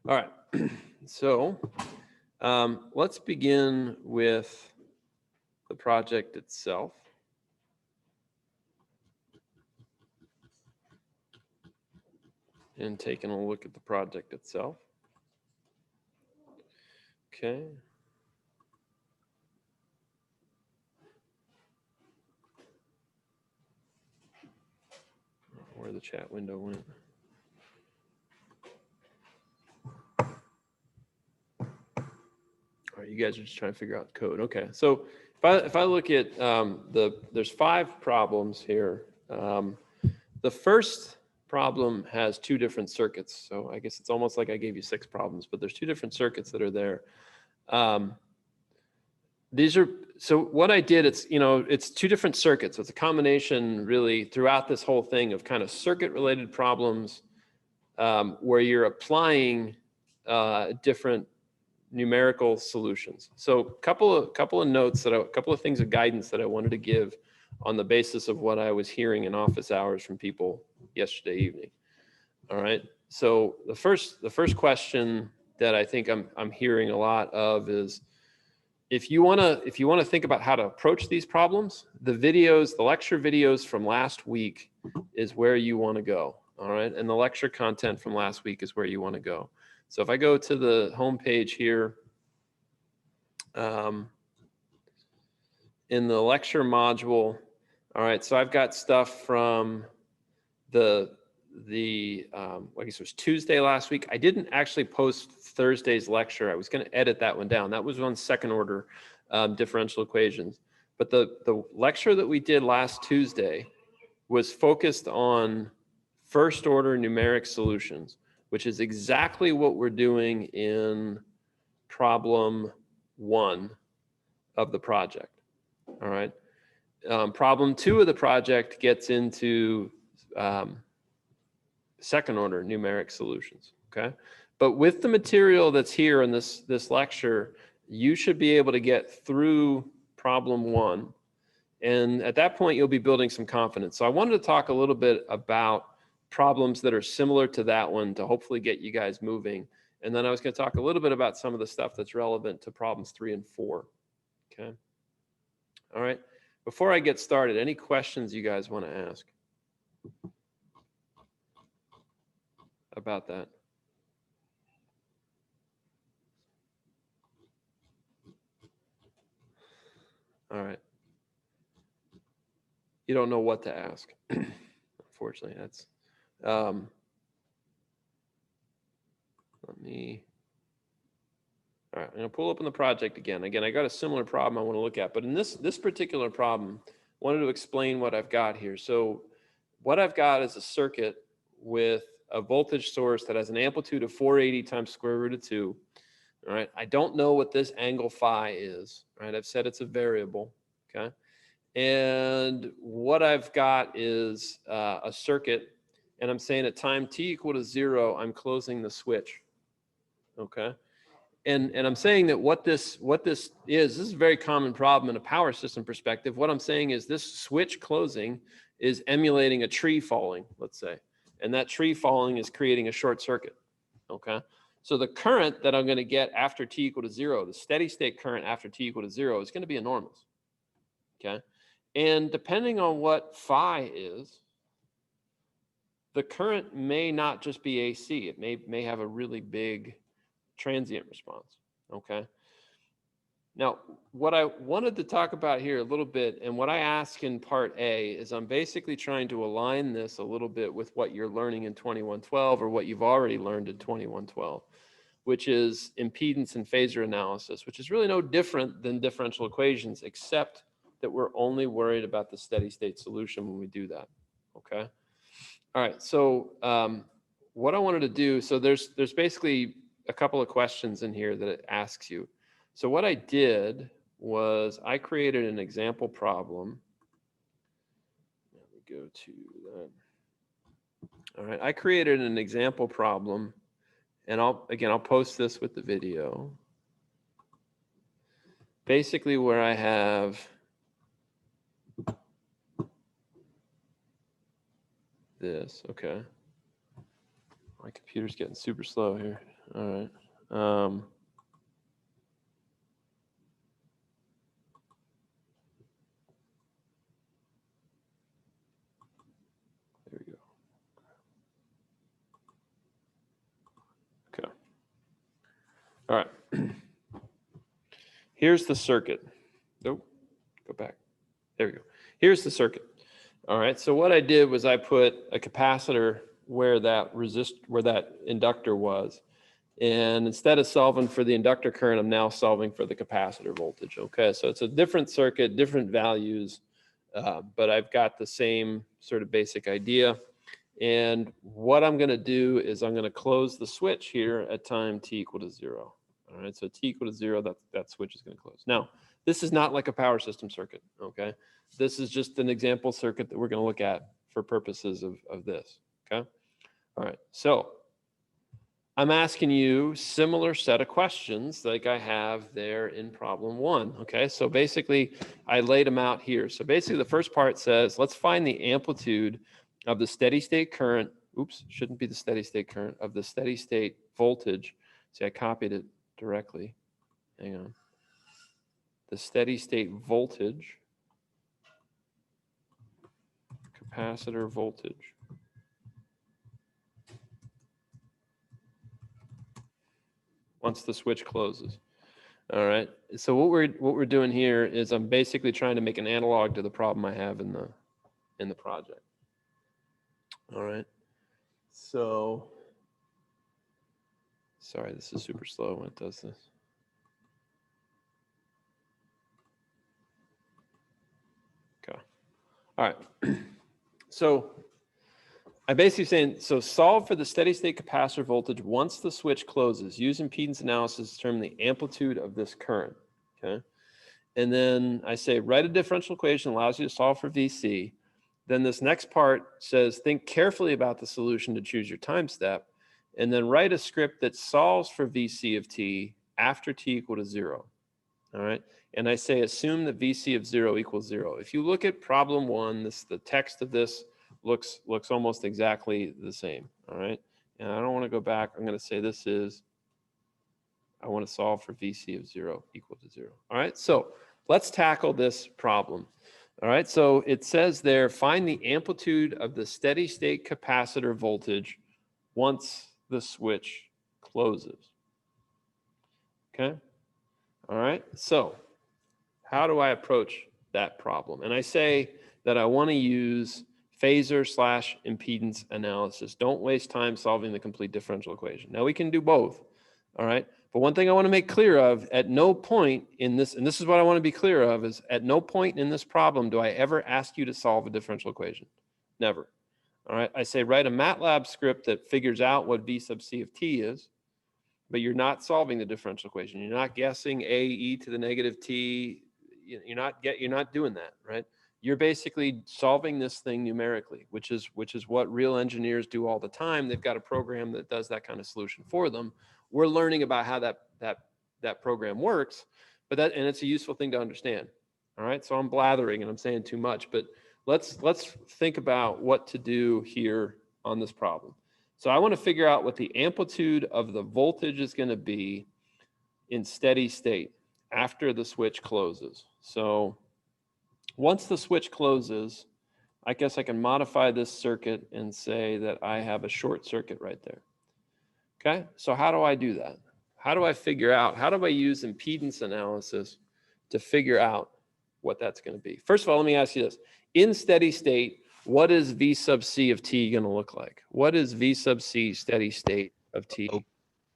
All right, so let's begin with the project itself. And taking a look at the project itself. Okay. Where the chat window went. All right, you guys are just trying to figure out the code. Okay, so if I look at there's 5 problems here. The first problem has 2 different circuits. So I guess it's almost like I gave you 6 problems, but there's 2 different circuits that are there. These are, so what I did, it's 2 different circuits. It's a combination really throughout this whole thing of kind of circuit related problems where you're applying different numerical solutions. So a couple of notes a couple of things of guidance that I wanted to give on the basis of what I was hearing in office hours from people yesterday evening. All right. So the first question that I think I'm hearing a lot of is, if you want to think about how to approach these problems, the lecture videos from last week is where you want to go. All right. And the lecture content from last week is where you want to go. So if I go to the home page here, in the lecture module, all right, so I've got stuff from I guess it was Tuesday last week. I didn't actually post Thursday's lecture. I was going to edit that one down. That was on second order differential equations. But the lecture that we did last Tuesday was focused on first order numeric solutions, which is exactly what we're doing in problem 1 of the project. All right. Problem 2 of the project gets into second order numeric solutions. Okay. But with the material that's here in this lecture, you should be able to get through problem 1. And at that point, you'll be building some confidence. So I wanted to talk a little bit about problems that are similar to that one to hopefully get you guys moving. And then I was going to talk a little bit about some of the stuff that's relevant to problems 3 and 4. Okay. All right. Before I get started, any questions you guys want to ask about that? All right. You don't know what to ask. Unfortunately, that's let me. All right, I'm going to pull up on the project again. Again, I got a similar problem I want to look at, but in this particular problem, I wanted to explain what I've got here. So what I've got is a circuit with a voltage source that has an amplitude of 480 times square root of 2. All right, I don't know what this angle phi is. All right, I've said it's a variable. Okay, and what I've got is a circuit, and I'm saying at time t equal to 0, I'm closing the switch. Okay. And I'm saying that what this is a very common problem in a power system perspective. What I'm saying is this switch closing is emulating a tree falling, let's say, and that tree falling is creating a short circuit. Okay, so the current that I'm going to get after t equal to 0, the steady state current after t equal to 0 is going to be enormous. Okay, and depending on what phi is, the current may not just be AC. It may have a really big transient response. Okay. Now, what I wanted to talk about here a little bit, and what I ask in part A, is I'm basically trying to align this a little bit with what you're learning in 2112 or what you've already learned in 2112, which is impedance and phasor analysis, which is really no different than differential equations, except that we're only worried about the steady state solution when we do that. Okay. All right. So what I wanted to do, so there's basically a couple of questions in here that it asks you. So what I did was I created an example problem. Let me go to that. All right, I created an example problem, and I'll post this with the video. Basically where I have this, okay. My computer's getting super slow here. All right. There we go. Okay. All right. Here's the circuit. Nope. Go back. There we go. Here's the circuit. All right. So what I did was I put a capacitor where that inductor was. And instead of solving for the inductor current, I'm now solving for the capacitor voltage. Okay, so it's a different circuit, different values, but I've got the same sort of basic idea. And what I'm going to do is I'm going to close the switch here at time t equal to 0. All right, so t equal to 0, that switch is going to close. Now, this is not like a power system circuit, okay? This is just an example circuit that we're going to look at for purposes of this, okay? All right, so I'm asking you similar set of questions like I have there in problem 1. Okay, so basically I laid them out here. So basically the first part says, let's find the amplitude of the steady state current. Oops, shouldn't be the steady state current, of the steady state voltage. See, I copied it directly. Hang on. The steady state voltage, capacitor voltage. Once the switch closes. All right. So what we're doing here is I'm basically trying to make an analog to the problem I have in the project. All right. So sorry, this is super slow when it does this. Okay. All right. So I'm basically saying, so solve for the steady state capacitor voltage once the switch closes. Use impedance analysis to determine the amplitude of this current, okay? And then I say, write a differential equation that allows you to solve for VC. Then this next part says, think carefully about the solution to choose your time step. And then write a script that solves for VC of t after t equal to 0, all right? And I say, assume that VC of 0 equals 0. If you look at problem 1, the text of this looks almost exactly the same, all right? And I don't want to go back. I'm going to say this is, I want to solve for VC of 0 equal to 0. All right, so let's tackle this problem. All right, so it says there, find the amplitude of the steady state capacitor voltage once the switch closes. Okay, all right, so how do I approach that problem? And I say that I want to use phasor/impedance analysis. Don't waste time solving the complete differential equation. Now we can do both, all right? But one thing I want to make clear of, at no point in this, and this is what I want to be clear of, is at no point in this problem do I ever ask you to solve a differential equation. Never. All right, I say write a Matlab script that figures out what V sub c of t is, but you're not solving the differential equation. You're not guessing a e to the negative t. You're not doing that, right? You're basically solving this thing numerically, which is what real engineers do all the time. They've got a program that does that kind of solution for them. We're learning about how that program works, and it's a useful thing to understand. All right, so I'm blathering and I'm saying too much, but let's think about what to do here on this problem. So I want to figure out what the amplitude of the voltage is going to be in steady state after the switch closes. So once the switch closes, I guess I can modify this circuit and say that I have a short circuit right there. Okay, so how do I do that? How do I figure out, how do I use impedance analysis to figure out what that's going to be? First of all, let me ask you this. In steady state, what is V sub c of t going to look like? What is V sub c steady state of t?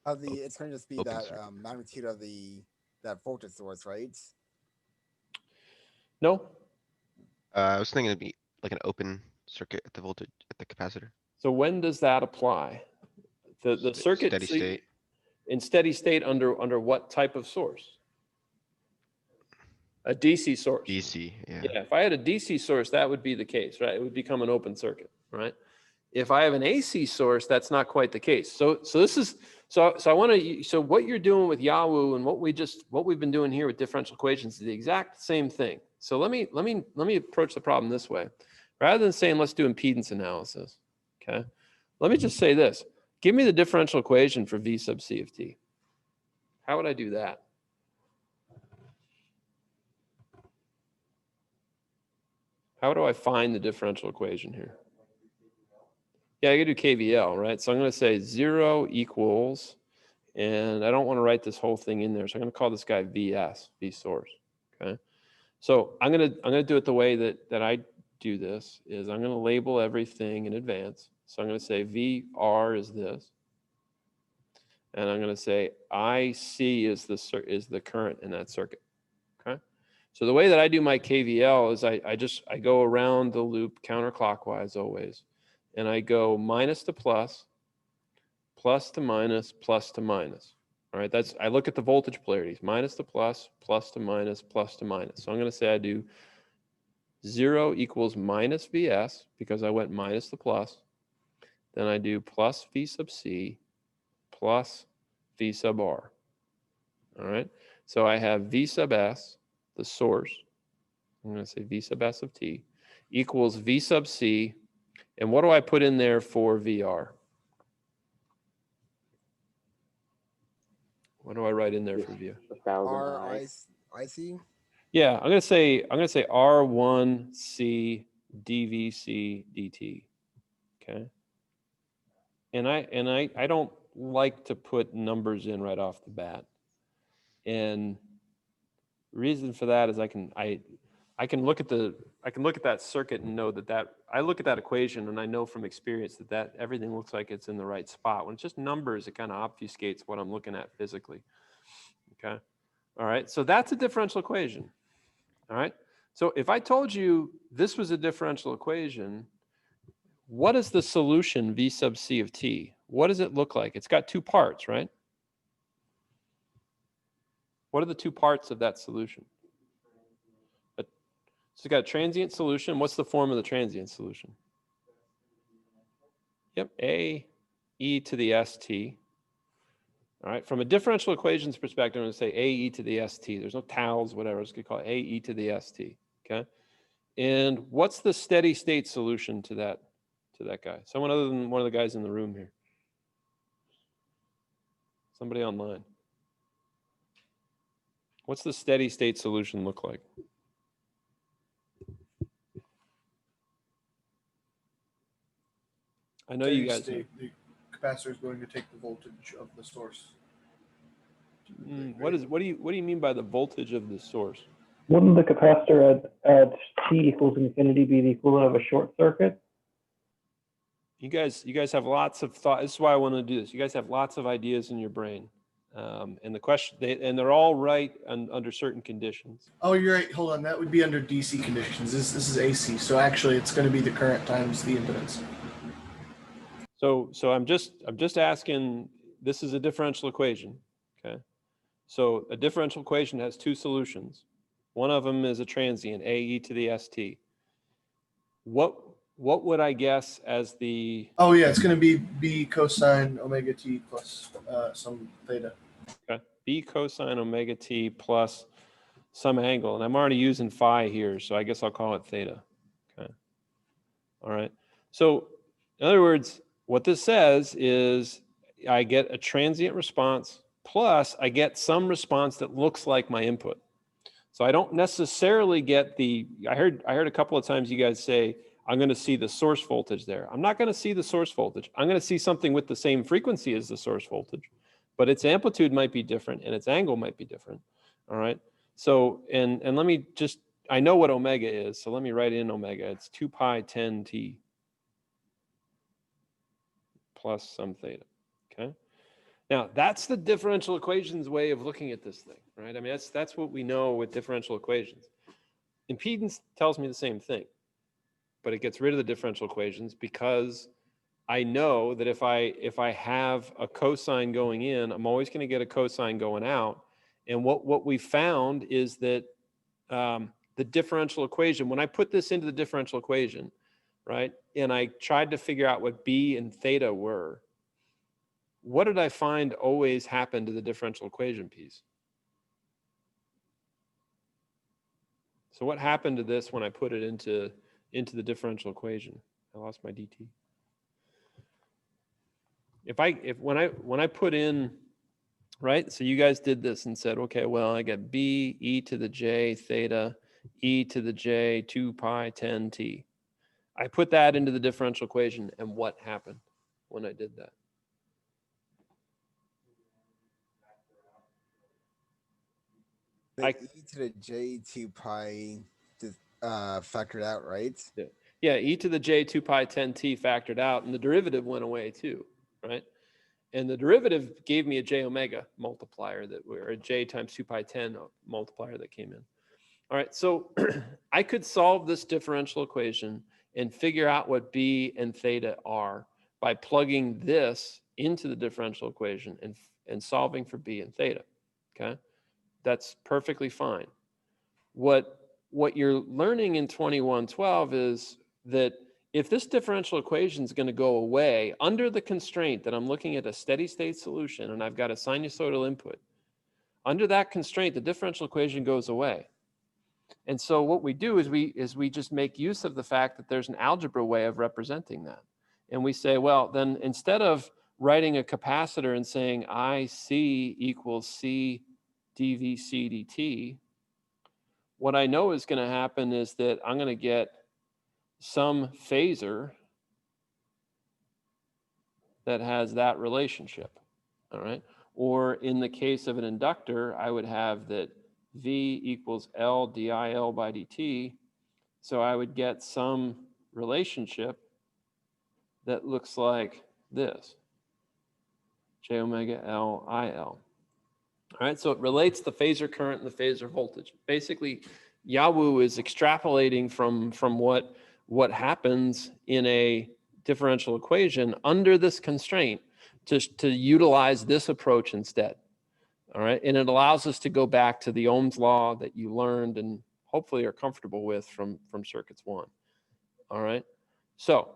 It's going to just be that magnitude of that voltage source, right? No. I was thinking it'd be like an open circuit at the voltage at the capacitor. So when does that apply? The circuit Steady state. In steady state under what type of source? A DC source. DC, yeah. Yeah, if I had a DC source, that would be the case, right? It would become an open circuit, right? If I have an AC source, that's not quite the case. So what you're doing with Yahoo and what we've been doing here with differential equations is the exact same thing. So let me approach the problem this way. Rather than saying let's do impedance analysis, okay? Let me just say this. Give me the differential equation for V sub C of t. How would I do that? How do I find the differential equation here? Yeah, I gotta do KVL, right? So I'm gonna say 0 equals, and I don't want to write this whole thing in there, so I'm gonna call this guy VS, V source, okay? So I'm gonna do it the way that I do this, is I'm gonna label everything in advance. So I'm gonna say VR is this, and I'm gonna say IC is the current in that circuit, okay? So the way that I do my KVL is I go around the loop counterclockwise always, and I go minus to plus, plus to minus, plus to minus. All right, I look at the voltage polarities, minus to plus, plus to minus, plus to minus. So I'm going to say I do 0 equals minus Vs because I went minus the plus. Then I do plus V sub C plus V sub R. All right, so I have V sub S, the source. I'm going to say V sub S of t equals V sub C. And what do I put in there for VR? What do I write in there for VR? 1,000 R I. I C. Yeah, I'm gonna say R1C DVC DT. Okay. And I don't like to put numbers in right off the bat. And reason for that is I can look at that circuit and know that I look at that equation and I know from experience that everything looks like it's in the right spot. When it's just numbers, it kind of obfuscates what I'm looking at physically. Okay. All right. So that's a differential equation. All right. So if I told you this was a differential equation, what is the solution V sub C of t? What does it look like? It's got two parts, right? What are the two parts of that solution? So it's got a transient solution. What's the form of the transient solution? Yep, A e to the st. All right, from a differential equations perspective, I'm going to say A e to the st. There's no tals, whatever. I'm just going to call it A e to the st. Okay. And what's the steady state solution to that guy? Someone other than one of the guys in the room here. Somebody online. What's the steady state solution look like? I know you guys. The capacitor is going to take the voltage of the source. What do you mean by the voltage of the source? Wouldn't the capacitor at t equals infinity be the equivalent of a short circuit? You guys have lots of thought. This is why I want to do this. You guys have lots of ideas in your brain, and the question, they're all right under certain conditions. Oh, you're right. Hold on. That would be under DC conditions. This is AC. So actually, it's going to be the current times the impedance. So I'm just asking. This is a differential equation. Okay. So a differential equation has two solutions. One of them is a transient, A e to the st. What would I guess as the... Oh, yeah. It's going to be B cosine omega t plus some theta. Okay. B cosine omega t plus some angle. And I'm already using phi here, so I guess I'll call it theta. Okay. All right. So in other words, what this says is I get a transient response plus I get some response that looks like my input. So I don't necessarily get I heard a couple of times you guys say, I'm going to see the source voltage there. I'm not going to see the source voltage. I'm going to see something with the same frequency as the source voltage, but its amplitude might be different and its angle might be different. All right. So, and let me just, I know what omega is. So let me write in omega. It's 2 pi 10 t plus some theta. Okay. Now that's the differential equations way of looking at this thing, right? I mean, that's what we know with differential equations. Impedance tells me the same thing, but it gets rid of the differential equations because I know that if I have a cosine going in, I'm always going to get a cosine going out. And what we found is that the differential equation, when I put this into the differential equation, right, and I tried to figure out what B and theta were, what did I find always happened to the differential equation piece? So what happened to this when I put it into the differential equation? I lost my DT. when I put in, right? So you guys did this and said, okay, well, I get b e to the j theta e to the j 2 pi 10 t. I put that into the differential equation, and what happened when I did that? The e to the j 2 pi factored out, right? Yeah, e to the j 2 pi 10 t factored out, and the derivative went away too, right? And the derivative gave me a j omega multiplier or a j times 2 pi 10 multiplier that came in. All right, so I could solve this differential equation and figure out what b and theta are by plugging this into the differential equation and solving for b and theta, okay? That's perfectly fine. What you're learning in 2112 is that if this differential equation is going to go away under the constraint that I'm looking at a steady state solution and I've got a sinusoidal input, under that constraint, the differential equation goes away. And so what we do is we just make use of the fact that there's an algebra way of representing that. And we say, well, then instead of writing a capacitor and saying IC equals C dVc dt, what I know is going to happen is that I'm going to get some phasor that has that relationship, all right? Or in the case of an inductor, I would have that V equals L dIL by dt. So I would get some relationship that looks like this, J omega L IL. All right, so it relates the phasor current and the phasor voltage. Basically, Yahoo is extrapolating from what happens in a differential equation under this constraint to utilize this approach instead. All right, and it allows us to go back to the Ohm's law that you learned and hopefully are comfortable with from circuits 1. All right, so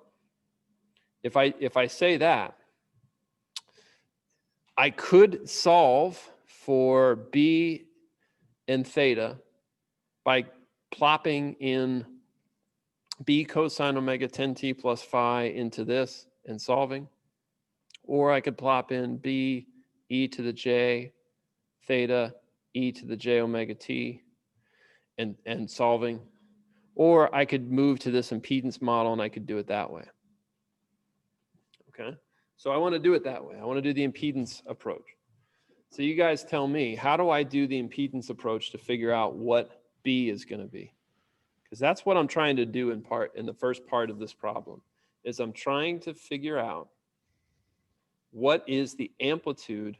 if I say that, I could solve for b and theta by plopping in b cosine omega 10t plus phi into this and solving. Or I could plop in b e to the j theta e to the j omega t and solving. Or I could move to this impedance model and I could do it that way. Okay, so I want to do it that way. I want to do the impedance approach. So you guys tell me, how do I do the impedance approach to figure out what B is going to be? Because that's what I'm trying to do in the first part of this problem, is I'm trying to figure out what is the amplitude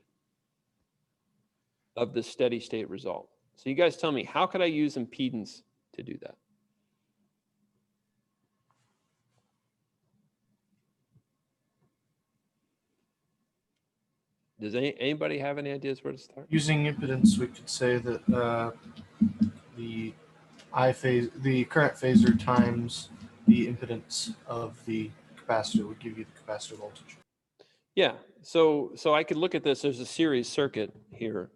of the steady state result. So you guys tell me, how could I use impedance to do that? Does anybody have any ideas where to start? Using impedance, we could say that the the current phasor times the impedance of the capacitor would give you the capacitor voltage. Yeah, so I could look at this as a series circuit here.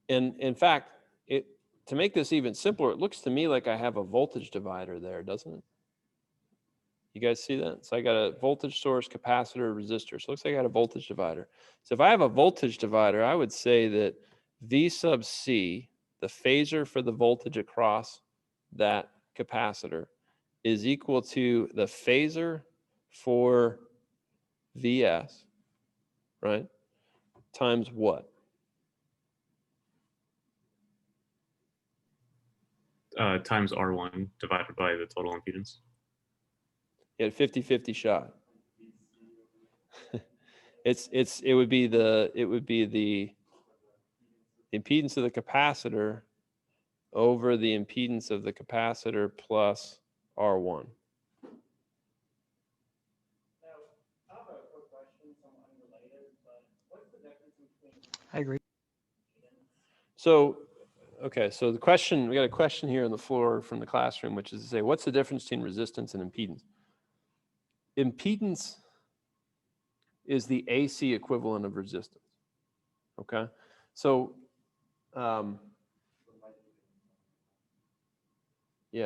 And in fact, to make this even simpler, it looks to me like I have a voltage divider there, doesn't it? You guys see that? So I got a voltage source, capacitor, resistor. So it looks like I got a voltage divider. So if I have a voltage divider, I would say that V sub C, the phasor for the voltage across that capacitor, is equal to the phasor for Vs, right? Times what? Times R1 divided by the total impedance. You had 50-50 shot. It would be the impedance of the capacitor over the impedance of the capacitor plus R1. I agree. So, okay, so we got a question here on the floor from the classroom, which is to say, what's the difference between resistance and impedance? Impedance is the AC equivalent of resistance, okay? So, yeah,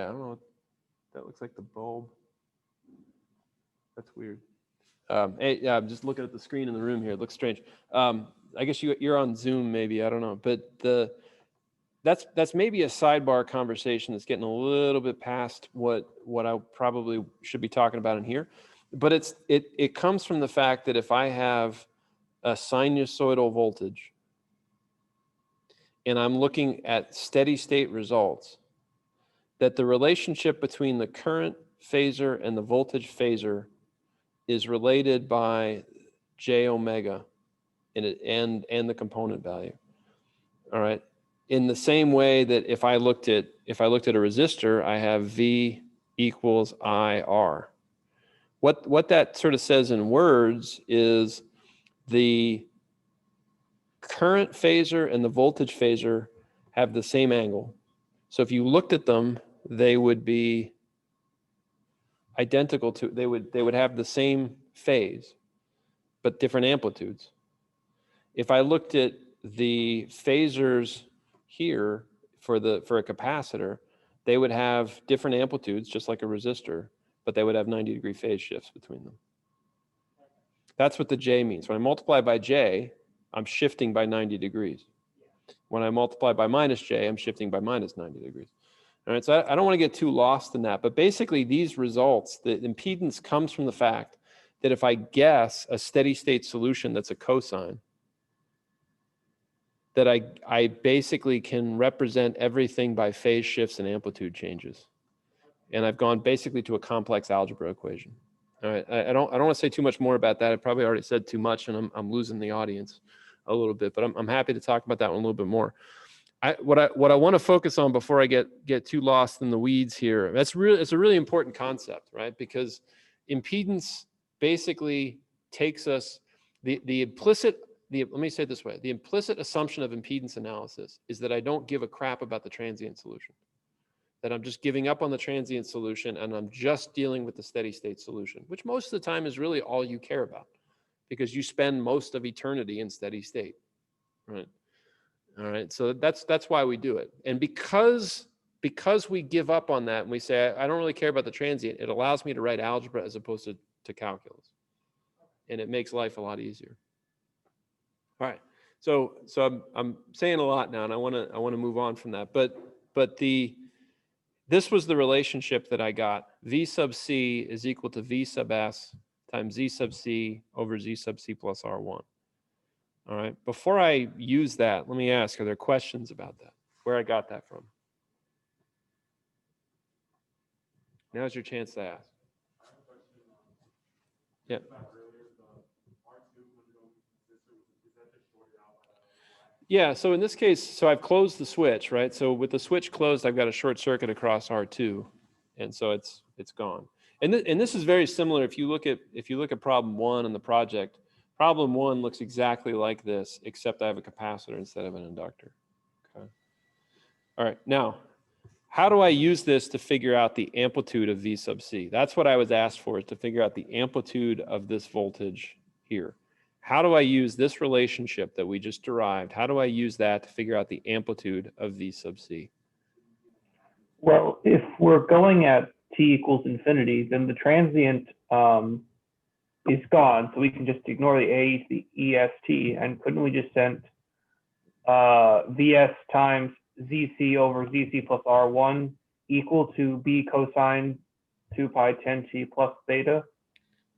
I don't know, that looks like the bulb. That's weird. Hey, yeah, I'm just looking at the screen in the room here. It looks strange. I guess you're on Zoom, maybe. I don't know. But that's maybe a sidebar conversation that's getting a little bit past what I probably should be talking about in here. But it comes from the fact that if I have a sinusoidal voltage and I'm looking at steady state results, that the relationship between the current phasor and the voltage phasor is related by j omega and the component value. All right. In the same way that if I looked at a resistor, I have V equals IR. What that sort of says in words is the current phasor and the voltage phasor have the same angle. So if you looked at them, they would be identical to, they would have the same phase, but different amplitudes. If I looked at the phasors here for a capacitor, they would have different amplitudes, just like a resistor, but they would have 90-degree phase shifts between them. That's what the J means. When I multiply by J, I'm shifting by 90 degrees. When I multiply by minus J, I'm shifting by minus 90 degrees. All right, so I don't want to get too lost in that, but basically these results, the impedance comes from the fact that if I guess a steady state solution that's a cosine, that I basically can represent everything by phase shifts and amplitude changes. And I've gone basically to a complex algebra equation. All right, I don't want to say too much more about that. I probably already said too much and I'm losing the audience a little bit, but I'm happy to talk about that one a little bit more. What I want to focus on before I get too lost in the weeds here, it's a really important concept, right? Because impedance basically takes us, let me say it this way, the implicit assumption of impedance analysis is that I don't give a crap about the transient solution, that I'm just giving up on the transient solution and I'm just dealing with the steady state solution, which most of the time is really all you care about because you spend most of eternity in steady state, right? All right, so that's why we do it. And because we give up on that and we say, I don't really care about the transient, it allows me to write algebra as opposed to calculus. And it makes life a lot easier. All right, so I'm saying a lot now and I want to move on from that. But this was the relationship that I got. V sub C is equal to V sub S times Z sub C over Z sub C plus R1. All right, before I use that, let me ask, are there questions about that? Where I got that from? Now's your chance to ask. Yeah. Yeah, so in this case, so I've closed the switch, right? So with the switch closed, I've got a short circuit across R2, and so it's gone. And this is very similar if you look at problem 1 in the project. Problem 1 looks exactly like this, except I have a capacitor instead of an inductor. Okay. All right, now, how do I use this to figure out the amplitude of V sub C? That's what I was asked for, is to figure out the amplitude of this voltage here. How do I use this relationship that we just derived? How do I use that to figure out the amplitude of V sub C? Well, if we're going at t equals infinity, then the transient is gone, so we can just ignore the A, the EST, and couldn't we just send VS times ZC over ZC plus R1 equal to B cosine 2 pi 10t plus theta?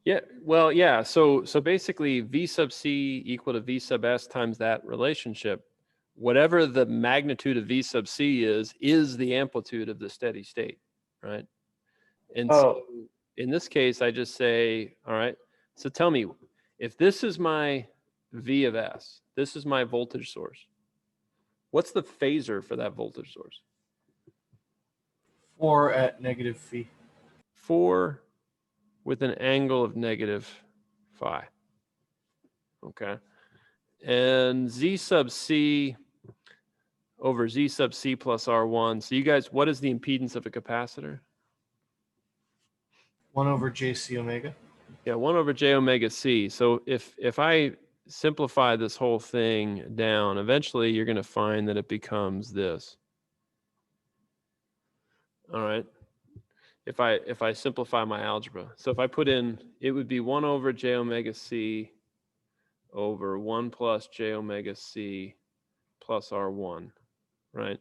Yeah, well, yeah, so basically V sub C equal to V sub S times that relationship. Whatever the magnitude of V sub C is the amplitude of the steady state, right? And so in this case, I just say, all right, so tell me, if this is my V of S, this is my voltage source, what's the phasor for that voltage source? 4 at negative phi. 4 with an angle of negative phi. Okay. And Z sub C over Z sub C plus R1. So you guys, what is the impedance of a capacitor? 1 over JC omega. Yeah, 1 over J omega C. So if I simplify this whole thing down, eventually you're going to find that it becomes this. All right. if I simplify my algebra. So if I put in, it would be 1 over j omega c over 1 plus j omega c plus R1, right?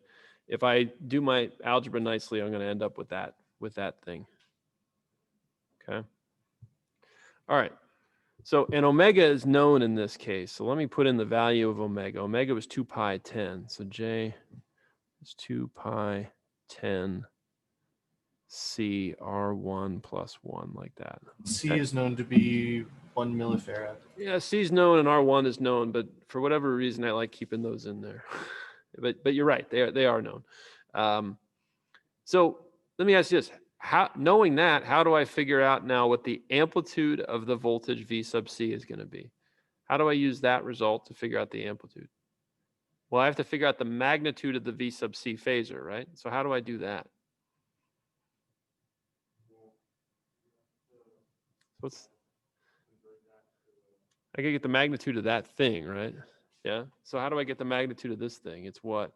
If I do my algebra nicely, I'm going to end up with that thing. Okay. All right. So, and omega is known in this case. So let me put in the value of omega. Omega was 2 pi 10. So J is 2 pi 10 C R1 plus 1, like that. C Okay. is known to be 1 millifarad. Yeah, C is known and R1 is known, but for whatever reason, I like keeping those in there. but you're right, they are known. So let me ask you this. Knowing that, how do I figure out now what the amplitude of the voltage V sub C is going to be? How do I use that result to figure out the amplitude? Well, I have to figure out the magnitude of the V sub C phasor, right? So how do I do that? I can get the magnitude of that thing, right? Yeah. So how do I get the magnitude of this thing? It's what?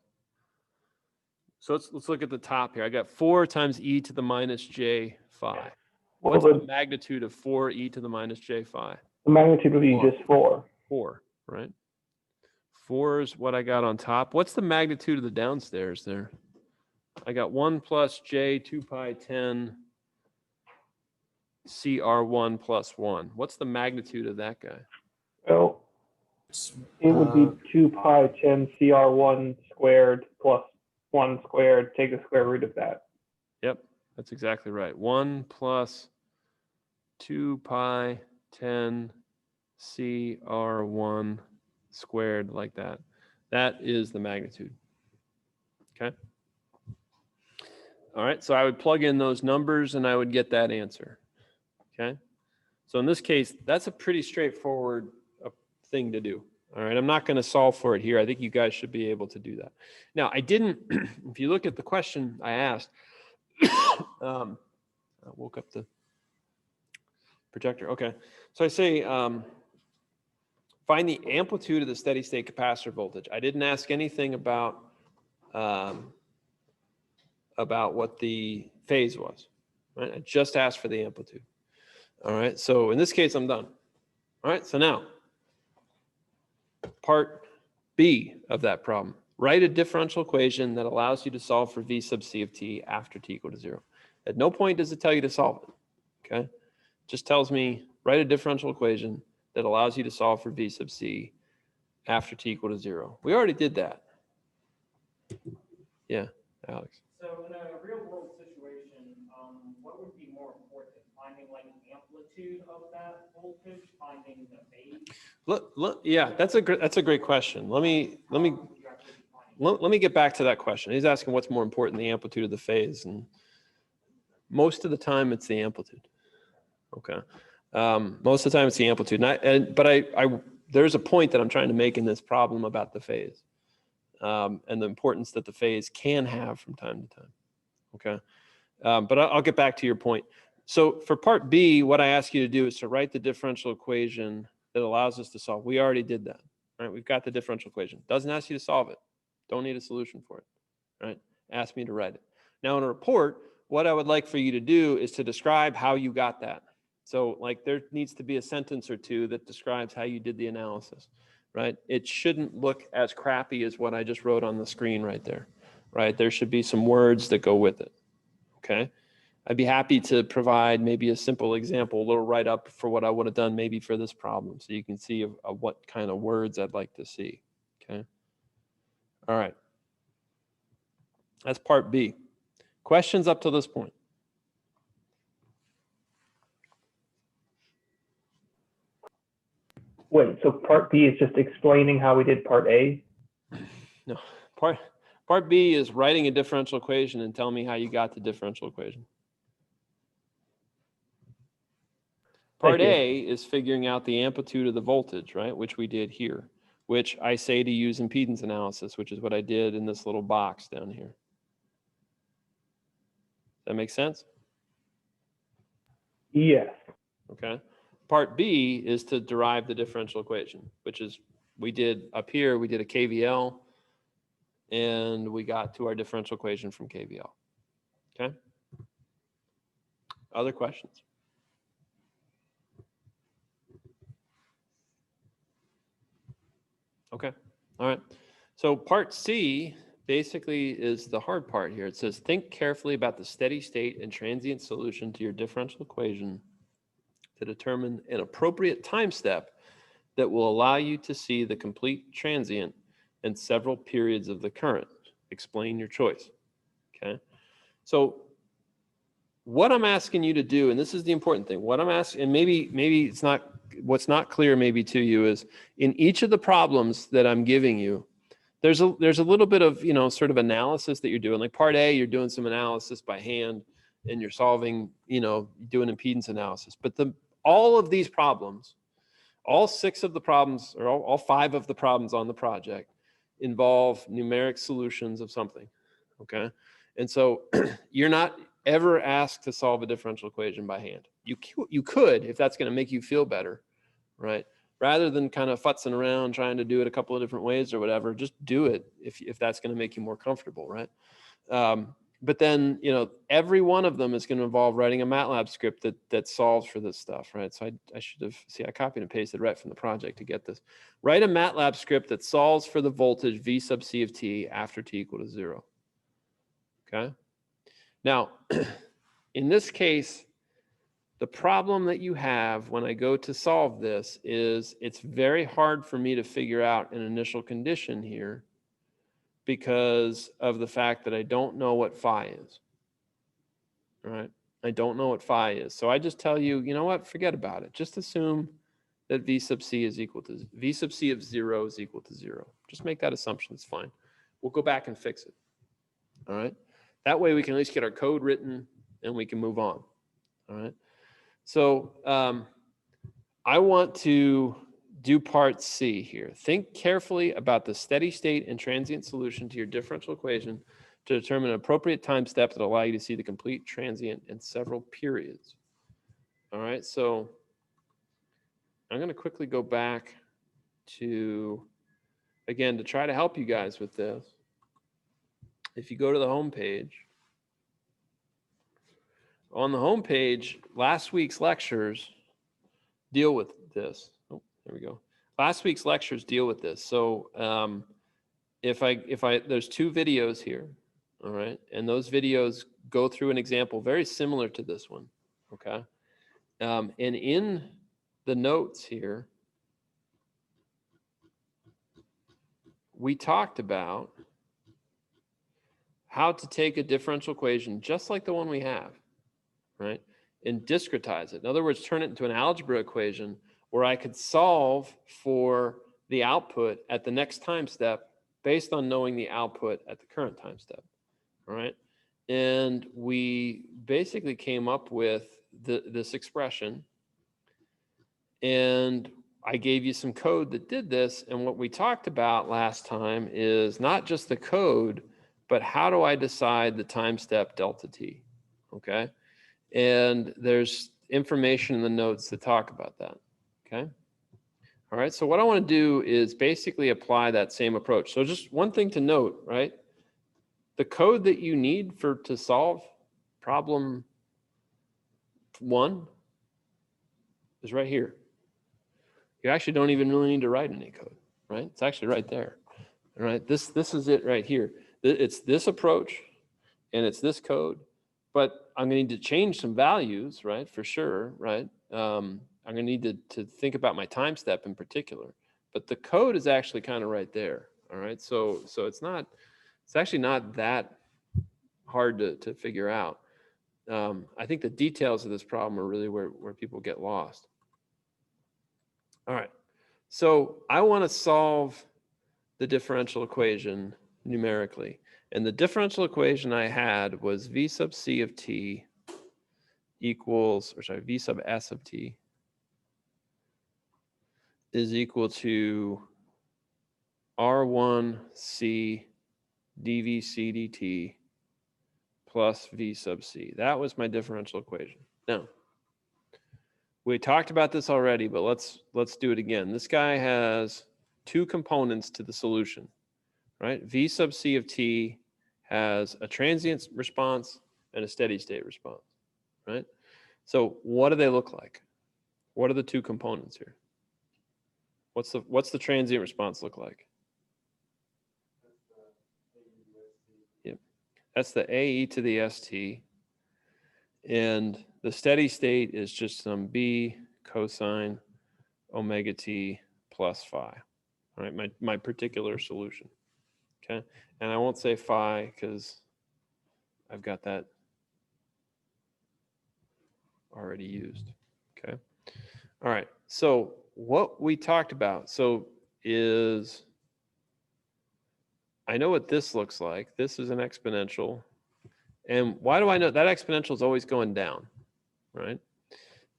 So let's look at the top here. I got 4 times e to the minus j phi. What's the magnitude of 4 e to the minus j phi? The magnitude would be 4. just 4. 4, right? 4 is what I got on top. What's the magnitude of the downstairs there? I got 1 plus j 2 pi 10 CR1 plus 1. What's the magnitude of that guy? Well, it would be 2 pi 10 CR1 squared plus 1 squared. Take the square root of that. Yep, that's exactly right. 1 plus 2 pi 10 CR1 squared, like that. That is the magnitude. Okay. All right, so I would plug in those numbers and I would get that answer. Okay. So in this case, that's a pretty straightforward thing to do. All right, I'm not going to solve for it here. I think you guys should be able to do that. Now, I didn't, if you look at the question I asked, I woke up the projector. Okay, so I say, find the amplitude of the steady state capacitor voltage. I didn't ask anything about what the phase was, right? I just asked for the amplitude. All right, so in this case, I'm done. All right, so now, part B of that problem. Write a differential equation that allows you to solve for V sub C of t after t equal to 0. At no point does it tell you to solve it, okay? Just tells me, write a differential equation that allows you to solve for V sub C after t equal to 0. We already did that. Yeah, Alex. So in a real world situation, what would be more important? Finding like the amplitude of that voltage, finding the phase? Yeah, that's a great question. Let me get back to that question. He's asking what's more important, the amplitude of the phase, and most of the time it's the amplitude. Okay, most of the time it's the amplitude. But there's a point that I'm trying to make in this problem about the phase, and the importance that the phase can have from time to time. Okay, but I'll get back to your point. So for part B, what I ask you to do is to write the differential equation that allows us to solve. We already did that, right? We've got the differential equation. Doesn't ask you to solve it. Don't need a solution for it, right? Ask me to write it. Now in a report, what I would like for you to do is to describe how you got that. So like there needs to be a sentence or two that describes how you did the analysis, right? It shouldn't look as crappy as what I just wrote on the screen right there, right? There should be some words that go with it, okay? I'd be happy to provide maybe a simple example, a little write-up for what I would have done maybe for this problem, so you can see what kind of words I'd like to see, okay? All right. That's part B. Questions up to this point? Wait, so part B is just explaining how we did part A? No, part B is writing a differential equation and tell me how you got the differential equation. Part A is figuring out the amplitude of the voltage, right? Which we did here, which I say to use impedance analysis, which is what I did in this little box down here. Does that make sense? Yes. Okay. Part B is to derive the differential equation, which is we did up here, we did a KVL, and we got to our differential equation from KVL. Okay. Other questions? Okay, all right. So part C basically is the hard part here. It says, think carefully about the steady state and transient solution to your differential equation to determine an appropriate time step that will allow you to see the complete transient and several periods of the current. Explain your choice, okay? So what I'm asking you to do, and this is the important thing, what I'm asking, and maybe it's not, what's not clear maybe to you is in each of the problems that I'm giving you, there's a little bit of, you know, sort of analysis that you're doing. Like part A, you're doing some analysis by hand and you're solving, you know, doing impedance analysis. But all of these problems, all 6 of the problems, or all 5 of the problems on the project involve numeric solutions of something, okay? And so you're not ever asked to solve a differential equation by hand. You could, if that's gonna make you feel better, right? Rather than kind of futzing around trying to do it a couple of different ways or whatever, just do it if that's gonna make you more comfortable, right? But then, you know, every one of them is going to involve writing a Matlab script that solves for this stuff, right? So I should have, see, I copied and pasted right from the project to get this. Write a Matlab script that solves for the voltage V sub C of t after t equal to 0. Okay? Now, in this case, the problem that you have when I go to solve this is it's very hard for me to figure out an initial condition here because of the fact that I don't know what phi is. All right. I don't know what phi is. So I just tell you, you know what, forget about it. Just assume that V sub C is equal to, V sub C of 0 is equal to 0. Just make that assumption, it's fine. We'll go back and fix it. All right. That way we can at least get our code written and we can move on. All right. So I want to do part C here. Think carefully about the steady state and transient solution to your differential equation to determine an appropriate time step that allow you to see the complete transient in several periods. All right, so I'm going to quickly go back to, again, to try to help you guys with this. If you go to the home page, on the home page, last week's lectures deal with this. Oh, there we go. Last week's lectures deal with this. So if I there's 2 videos here. All right. And those videos go through an example very similar to this one. Okay. And in the notes here, we talked about how to take a differential equation just like the one we have, right? And discretize it. In other words, turn it into an algebra equation where I could solve for the output at the next time step based on knowing the output at the current time step. All right. And we basically came up with this expression. And I gave you some code that did this. And what we talked about last time is not just the code, but how do I decide the time step delta t? Okay. And there's information in the notes that talk about that. Okay. All right. So what I want to do is basically apply that same approach. So just one thing to note, right? The code that you need to solve problem 1 is right here. You actually don't even really need to write any code, right? It's actually right there. All right, this is it right here. It's this approach and it's this code, but I'm gonna need to change some values, right? For sure, right? I'm gonna need to think about my time step in particular, but the code is actually kind of right there. All right, so it's actually not that hard to figure out. I think the details of this problem are really where people get lost. All right, so I want to solve the differential equation numerically. And the differential equation I had was V sub C of t equals, or sorry, V sub S of t is equal to R1C dVc dt plus V sub C. That was my differential equation. Now, we talked about this already, but let's do it again. This guy has 2 components to the solution, right? V sub C of t has a transient response and a steady state response, right? So what do they look like? What are the two components here? What's the transient response look like? Yep. That's the AE to the ST. And the steady state is just some B cosine omega t plus phi. All right, my particular solution. Okay. And I won't say phi because I've got that already used. Okay. All right. So what we talked about is I know what this looks like. This is an exponential. And why do I know that exponential is always going down, right?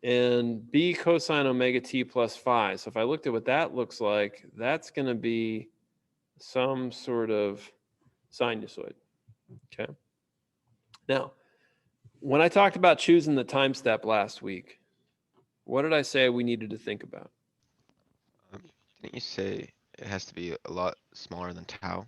And B cosine omega t plus phi. So if I looked at what that looks like, that's going to be some sort of sinusoid. Okay. Now, when I talked about choosing the time step last week, what did I say we needed to think about? Didn't you say it has to be a lot smaller than tau?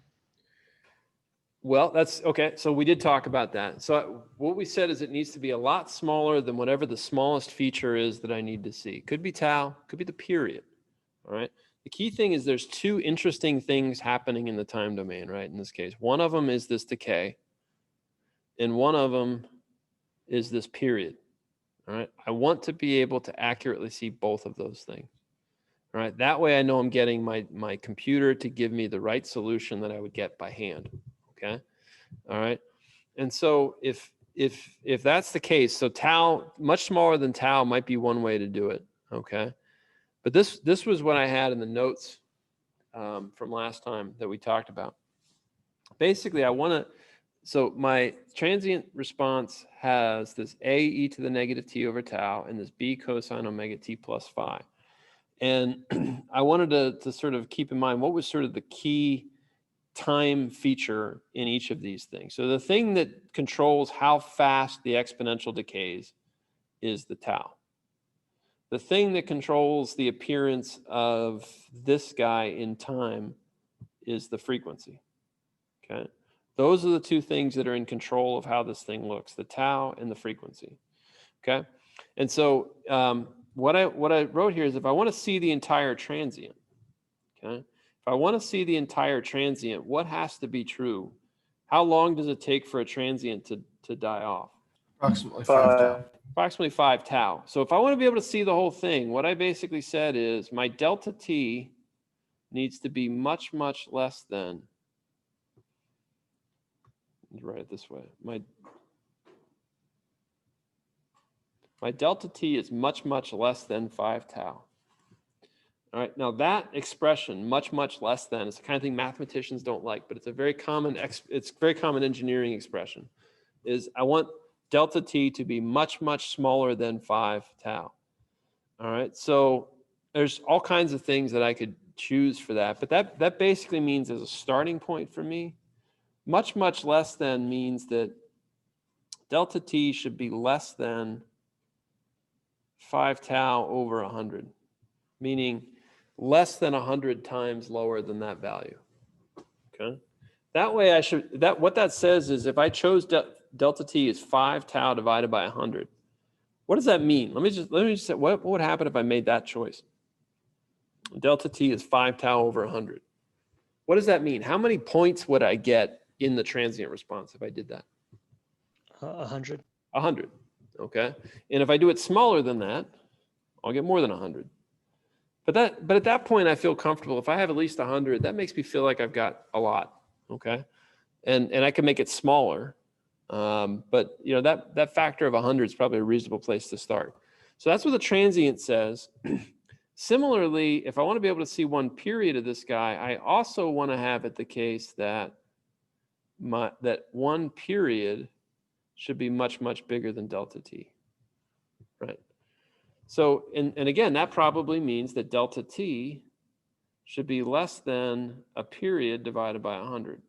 Well, that's okay. So we did talk about that. So what we said is it needs to be a lot smaller than whatever the smallest feature is that I need to see. Could be tau, could be the period. All right. The key thing is there's two interesting things happening in the time domain, right? In this case, one of them is this decay, and one of them is this period. All right. I want to be able to accurately see both of those things. All right. That way I know I'm getting my computer to give me the right solution that I would get by hand. Okay. All right. And so if that's the case, so tau, much smaller than tau might be one way to do it. Okay. But this was what I had in the notes from last time that we talked about. Basically, so my transient response has this A e to the negative t over tau and this B cosine omega t plus phi. And I wanted to sort of keep in mind what was sort of the key time feature in each of these things. So the thing that controls how fast the exponential decays is the tau. The thing that controls the appearance of this guy in time is the frequency. Okay. Those are the two things that are in control of how this thing looks, the tau and the frequency. Okay. And so what I wrote here is if I want to see the entire transient, okay, if I want to see the entire transient, what has to be true? How long does it take for a transient to die off? Approximately 5 tau. Approximately 5 tau. So if I want to be able to see the whole thing, what I basically said is my delta t needs to be much, much less than, write it this way, my delta t is much, much less than 5 tau. All right, now that expression, much, much less than, is the kind of thing mathematicians don't like, but it's a very common, engineering expression, is I want delta t to be much, much smaller than 5 tau. All right, so there's all kinds of things that I could choose for that, but that basically means as a starting point for me, much, much less than means that delta t should be less than 5 tau over 100, meaning less than 100 times lower than that value. Okay, that way what that says is if I chose delta t is 5 tau divided by 100, what does that mean? Let me just say, what would happen if I made that choice? Delta t is 5 tau over 100. What does that mean? How many points would I get in the transient response if I did that? 100. 100. Okay. And if I do it smaller than that, I'll get more than 100. But at that point, I feel comfortable. If I have at least 100, that makes me feel like I've got a lot. Okay. And I can make it smaller. But you know, that factor of 100 is probably a reasonable place to start. So that's what the transient says. Similarly, if I want to be able to see one period of this guy, I also want to have it the case that that one period should be much, much bigger than delta t, right? So, and again, that probably means that delta t should be less than a period divided by 100.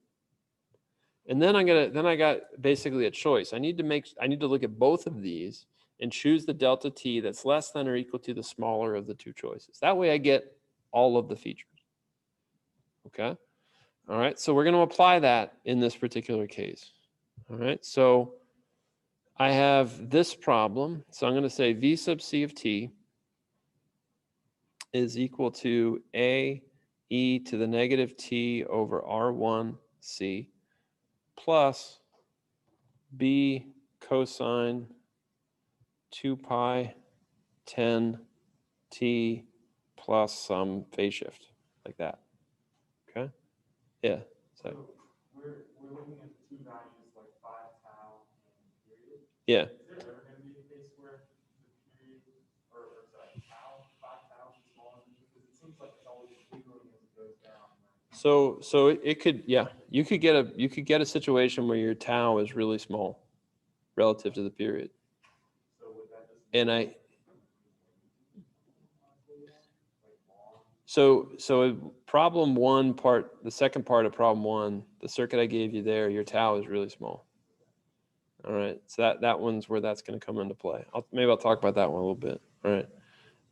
And then I got basically a choice. I need to look at both of these and choose the delta t that's less than or equal to the smaller of the two choices. That way I get all of the features. Okay. All right. So we're going to apply that in this particular case. All right. So I have this problem. So I'm going to say V sub C of t is equal to A e to the negative t over R1 C plus B cosine 2 pi 10 t plus some phase shift, like that. Okay? Yeah. So We're looking at two values like 5 tau and period. yeah. Is there ever going to be a case where the period or sorry, tau, 5 tau is smaller than, because it seems like it's always wiggling as it goes down. So it could, yeah, you could get a situation where your tau is really small relative to the period. So would that just And so problem one part, the second part of problem one, the circuit I gave you there, your tau is really small. All right, so that one's where that's going to come into play. Maybe I'll talk about that one a little bit. All right,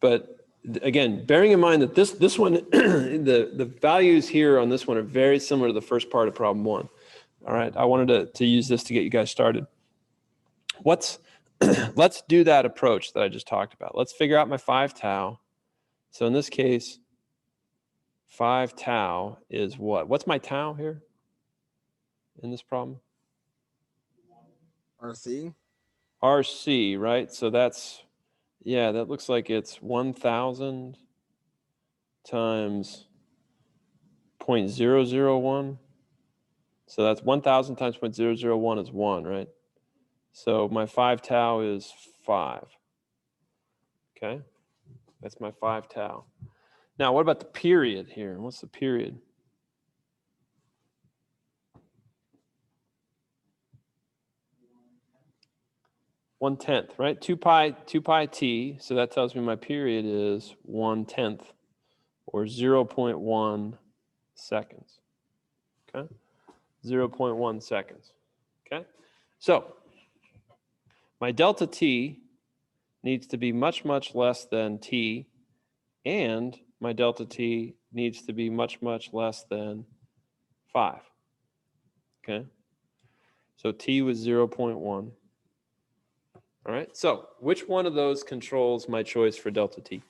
but again, bearing in mind that this one, the values here on this one are very similar to the first part of problem one. All right, I wanted to use this to get you guys started. Let's do that approach that I just talked about. Let's figure out my 5 tau. So in this case, 5 tau is what? What's my tau here in this problem? RC. RC, right? So that's, yeah, that looks like it's 1,000 times 0.001. So that's 1,000 times 0.001 is 1, right? So my 5 tau is 5. Okay, that's my 5 tau. Now, what about the period here? What's the period? One-tenth, right? 2 pi t. So that tells me my period is 1/10 or 0.1 seconds. Okay, 0.1 seconds. Okay, so my delta t needs to be much, much less than t, and my delta t needs to be much, much less than 5. Okay, so t was 0.1. All right, so which one of those controls my choice for delta t?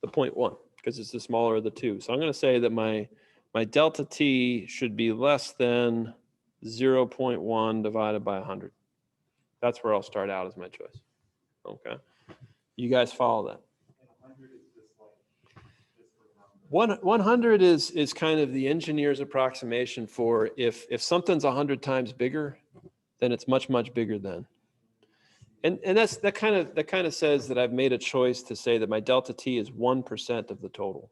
The 0.1, because it's the smaller of the two. So I'm going to say that my delta t should be less than 0.1 divided by 100. That's where I'll start out as my choice. Okay, you guys follow that? 100 is kind of the engineer's approximation for if something's 100 times bigger, then it's much, much bigger than. And that kind of says that I've made a choice to say that my delta t is 1% of the total.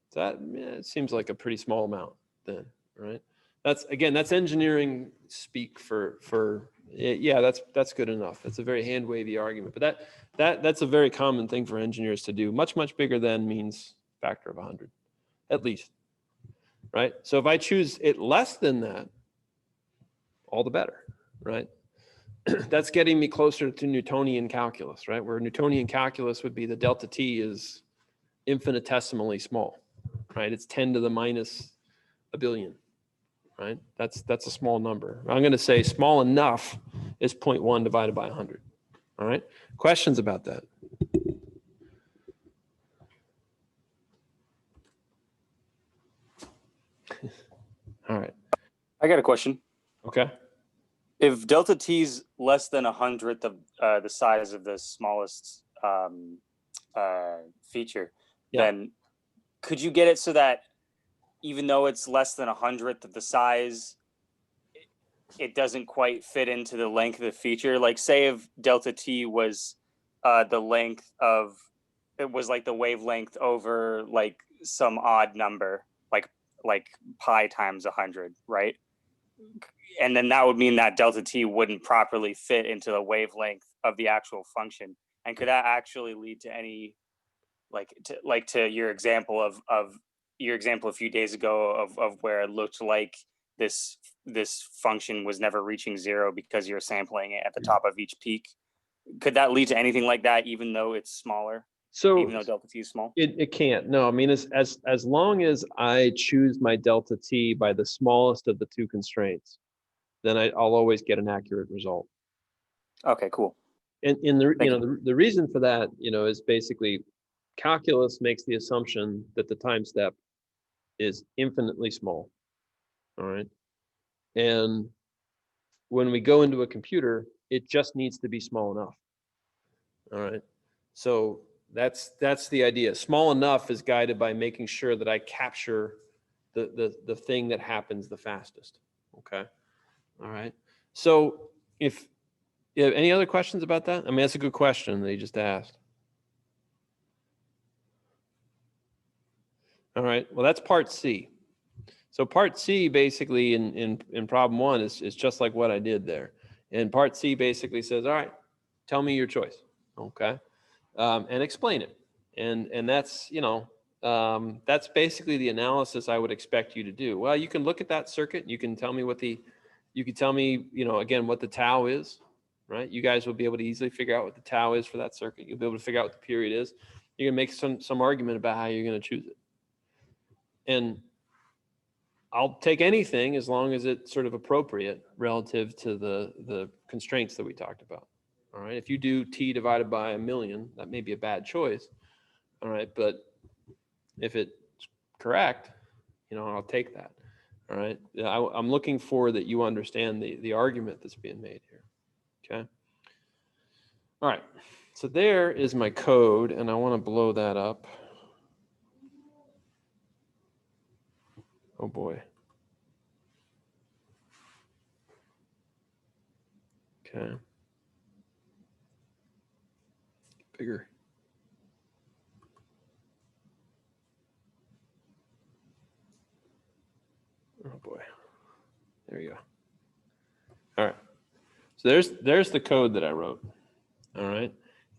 So that, it seems like a pretty small amount then, right? That's engineering speak for yeah, that's good enough. That's a very hand wavy argument, but that's a very common thing for engineers to do. Much, much bigger than means factor of 100, at least, right? So if I choose it less than that, all the better, right? That's getting me closer to Newtonian calculus, right? Where Newtonian calculus would be the delta t is infinitesimally small, right? It's 10 to the minus a billion, right? That's a small number. I'm going to say small enough is 0.1 divided by 100. All right. Questions about that? All right. I got a question. Okay. If delta t is less than 100th of the size of the smallest feature, Yeah. then could you get it so that even though it's less than 100th of the size, it doesn't quite fit into the length of the feature? Like, say if delta t was the length of, it was like the wavelength over like some odd number, like pi times 100, right? And then that would mean that delta t wouldn't properly fit into the wavelength of the actual function. And could that actually lead to any, to your example of your example a few days ago of where it looked like this function was never reaching zero because you're sampling it at the top of each peak? Could that lead to anything like that, even though it's smaller? So even though delta t is small? It can't. No, I mean, as long as I choose my delta t by the smallest of the two constraints, then I'll always get an accurate result. Okay, cool. And the reason for that, is basically calculus makes the assumption that the time step is infinitely small. All right. And when we go into a computer, it just needs to be small enough. All right. So that's the idea. Small enough is guided by making sure that I capture the thing that happens the fastest. Okay. All right. So if you have any other questions about that? I mean, that's a good question that you just asked. All right. Well, that's part C. So part C basically in problem one is just like what I did there. And part C basically says, all right, tell me your choice. Okay. And explain it. And that's, that's basically the analysis I would expect you to do. Well, you can look at that circuit. You can tell me again, what the tau is, right? You guys will be able to easily figure out what the tau is for that circuit. You'll be able to figure out what the period is. You're gonna make some argument about how you're gonna choose it. And I'll take anything as long as it's sort of appropriate relative to the constraints that we talked about. All right. If you do t divided by 1,000,000, that may be a bad choice. All right. But if it's correct, I'll take that. All right. I'm looking for that you understand the argument that's being made here. Okay. All right. So there is my code, and I want to blow that up. Oh boy. Okay. Bigger. Oh boy. There you go. All right. So there's the code that I wrote. All right.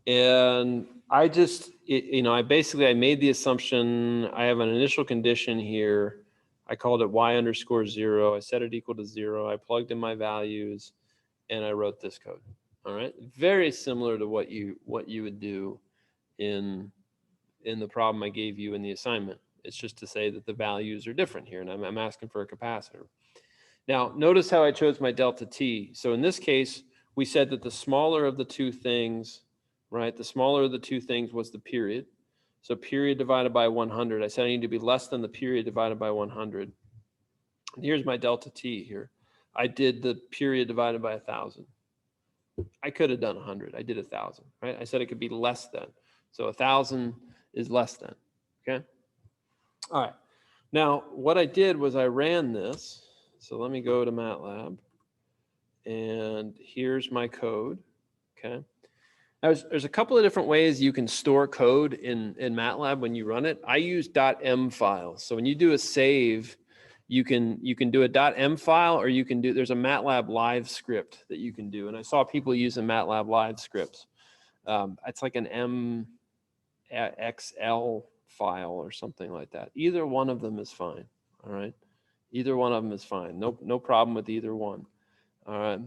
And I just, I made the assumption I have an initial condition here. I called it y_0. I set it equal to 0. I plugged in my values and I wrote this code. All right. Very similar to what you would do in the problem I gave you in the assignment. It's just to say that the values are different here, and I'm asking for a capacitor. Now, notice how I chose my delta t. So in this case, we said that the smaller of the two things, right? The smaller of the two things was the period. So period divided by 100. I said I need to be less than the period divided by 100. And here's my delta t here. I did the period divided by 1,000. I could have done 100. I did 1,000, right? I said it could be less than. So 1,000 is less than, okay? All right. Now, what I did was I ran this. So let me go to Matlab. And here's my code, okay? Now, there's a couple of different ways you can store code in Matlab when you run it. I use .m files. So when you do a save, you can do a .m file, or there's a MATLAB live script that you can do. And I saw people using MATLAB live scripts. It's like an MXL file or something like that. Either one of them is fine, all right? Either one of them is fine. No problem with either one. All right.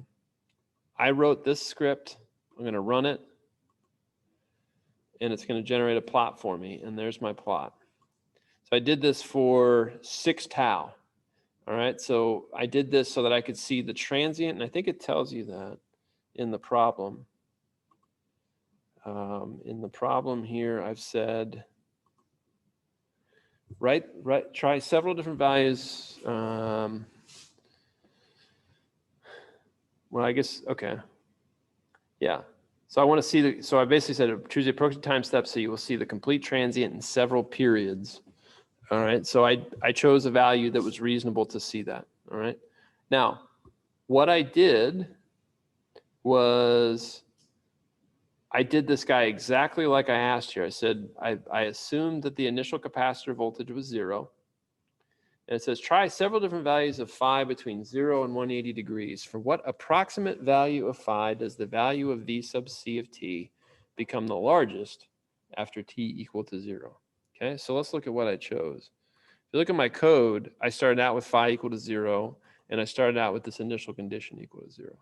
I wrote this script. I'm going to run it, and it's going to generate a plot for me. And there's my plot. So I did this for 6 tau. All right. So I did this so that I could see the transient, and I think it tells you that in the problem. In the problem here, I've said, try several different values. Well, I guess, okay. Yeah. So I want to see so I basically said choose the approaching time step so you will see the complete transient in several periods. All right. So I chose a value that was reasonable to see that. All right. Now, what I did was I did this guy exactly like I asked here. I said, I assumed that the initial capacitor voltage was 0. And it says, try several different values of phi between 0 and 180 degrees. For what approximate value of phi does the value of V sub c of t become the largest after t equal to 0? Okay, so let's look at what I chose. If you look at my code, I started out with phi equal to 0, and I started out with this initial condition equal to 0.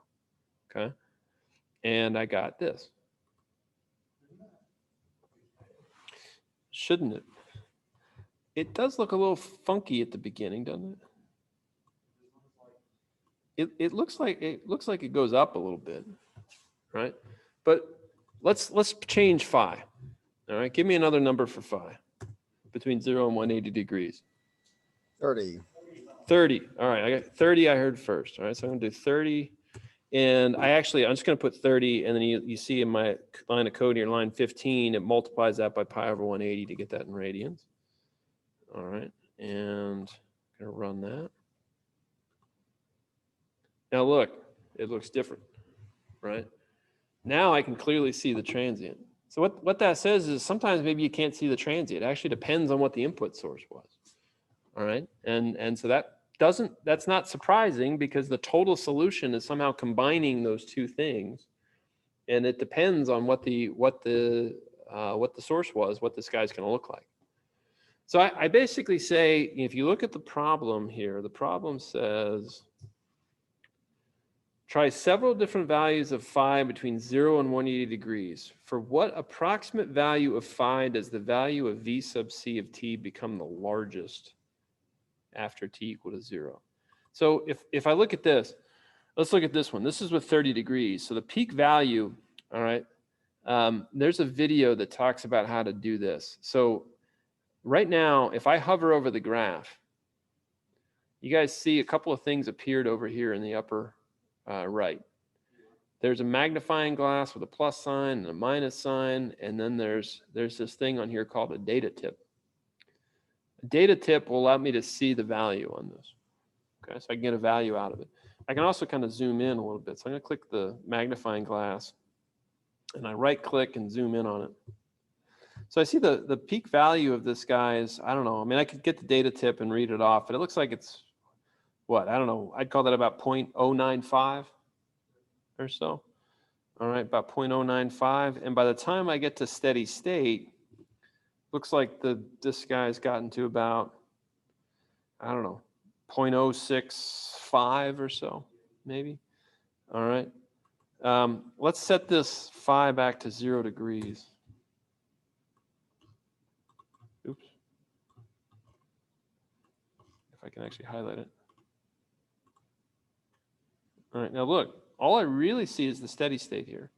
Okay, and I got this. Shouldn't it? It does look a little funky at the beginning, doesn't it? It looks like it goes up a little bit, right? But let's change phi. All right, give me another number for phi between 0 and 180 degrees. 30. 30. All right, I got 30 I heard first. All right, so I'm going to do 30. And I'm just going to put 30, and then you see in my line of code here, line 15, it multiplies that by pi over 180 to get that in radians. All right, and I'm going to run that. Now look, it looks different, right? Now I can clearly see the transient. So what that says is sometimes maybe you can't see the transient. It actually depends on what the input source was. All right, and so that's not surprising because the total solution is somehow combining those two things, and it depends on what the source was, what this guy's going to look like. So I basically say, if you look at the problem here, the problem says try several different values of phi between 0 and 180 degrees. For what approximate value of phi does the value of v sub c of t become the largest after t equal to 0? So if I look at this, let's look at this one. This is with 30 degrees. So the peak value, all right, there's a video that talks about how to do this. So right now, if I hover over the graph, you guys see a couple of things appeared over here in the upper right. There's a magnifying glass with a plus sign and a minus sign, and then there's this thing on here called a data tip. A data tip will allow me to see the value on this. Okay, so I can get a value out of it. I can also kind of zoom in a little bit. So I'm going to click the magnifying glass, and I right click and zoom in on it. So I see the peak value of this guy is, I don't know, I mean, I could get the data tip and read it off, but it looks like it's what, I don't know, I'd call that about 0.095 or so. All right, about 0.095. And by the time I get to steady state, looks like this guy's gotten to about, I don't know, 0.065 or so, maybe. All right. Let's set this phi back to 0 degrees. Oops. If I can actually highlight it. All right, now look, all I really see is the steady state here.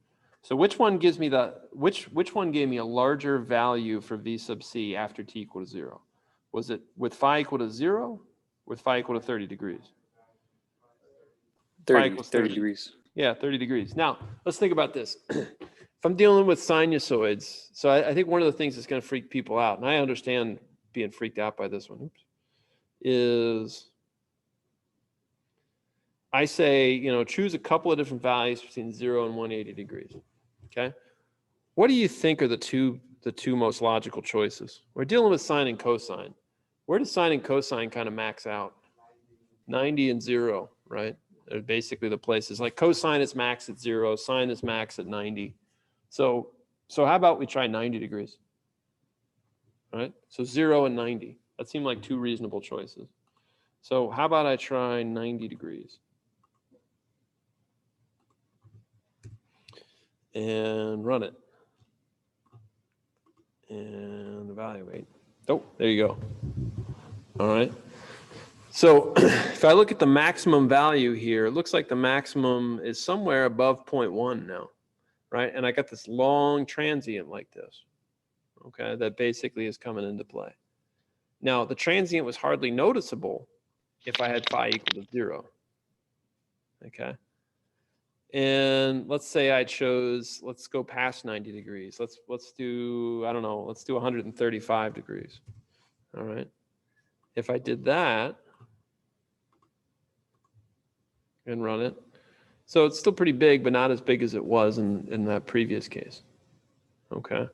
So which one gives me which one gave me a larger value for v sub c after t equal to 0? Was it with phi equal to 0? With phi equal to 30 degrees? 30 degrees. Yeah, 30 degrees. Now, let's think about this. If I'm dealing with sinusoids, so I think one of the things that's going to freak people out, and I understand being freaked out by this one, is I say, choose a couple of different values between 0 and 180 degrees. Okay? What do you think are the two most logical choices? We're dealing with sine and cosine. Where does sine and cosine kind of max out? 90 and 0, right? They're basically the places. Like cosine is max at 0, sine is max at 90. So how about we try 90 degrees? All right? So 0 and 90. That seemed like two reasonable choices. So how about I try 90 degrees? And run it. And evaluate. Oh, there you go. All right. So if I look at the maximum value here, it looks like the maximum is somewhere above 0.1 now, right? And I got this long transient like this, okay, that basically is coming into play. Now, the transient was hardly noticeable if I had phi equal to 0, okay? And let's say I chose, let's go past 90 degrees. Let's do, I don't know, let's do 135 degrees, all right? If I did that, and run it. So it's still pretty big, but not as big as it was in that previous case. Okay.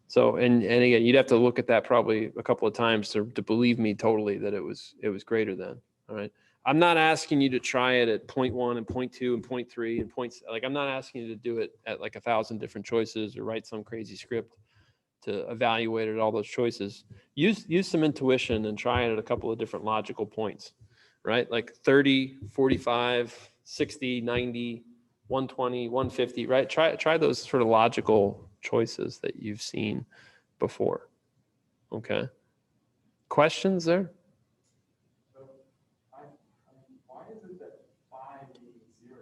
So, and again, you'd have to look at that probably a couple of times to believe me totally that it was greater than. All right. I'm not asking you to try it at 0.1 and 0.2 and 0.3 and points. Like, I'm not asking you to do it at like 1,000 different choices or write some crazy script to evaluate it, all those choices. Use some intuition and try it at a couple of different logical points. Right? Like 30, 45, 60, 90, 120, 150, right? Try those sort of logical choices that you've seen before. Okay. Questions there? Why is it that phi being 0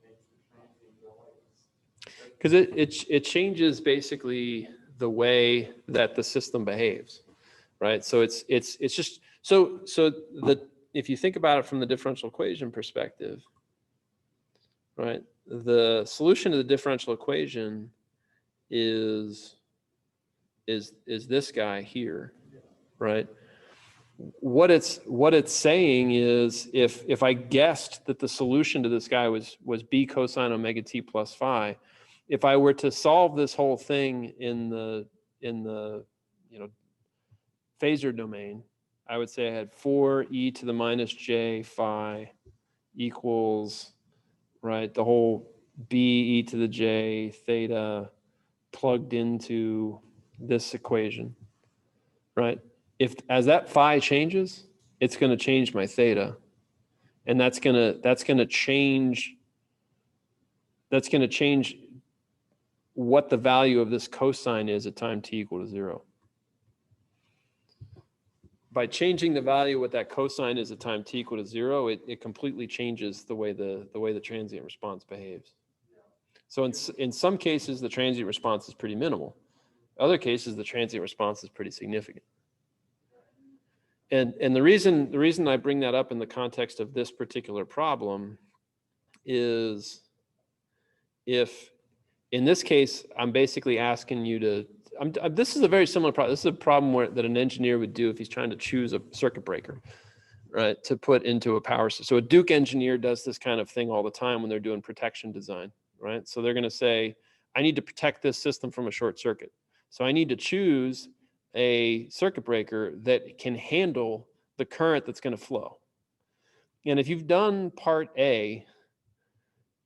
makes the transient go like this? Because it changes basically the way that the system behaves, right? So it's just so if you think about it from the differential equation perspective, right? The solution to the differential equation is this guy here, right? What it's saying is if I guessed that the solution to this guy was b cosine omega t plus phi, if I were to solve this whole thing in the phasor domain, I would say I had 4e to the minus j phi equals, right, the whole b e to the j theta plugged into this equation, right? If as that phi changes, it's going to change my theta, and that's going to change what the value of this cosine is at time t equal to 0. By changing the value what that cosine is at time t equal to 0, it completely changes the way the transient response behaves. So in some cases the transient response is pretty minimal. Other cases the transient response is pretty significant. And the reason I bring that up in the context of this particular problem is if in this case I'm basically asking you to this is a very similar problem. This is a problem that an engineer would do if he's trying to choose a circuit breaker, right, to put into a power system. So a Duke engineer does this kind of thing all the time when they're doing protection design, right? So they're going to say, I need to protect this system from a short circuit. So I need to choose a circuit breaker that can handle the current that's going to flow. And if you've done part A,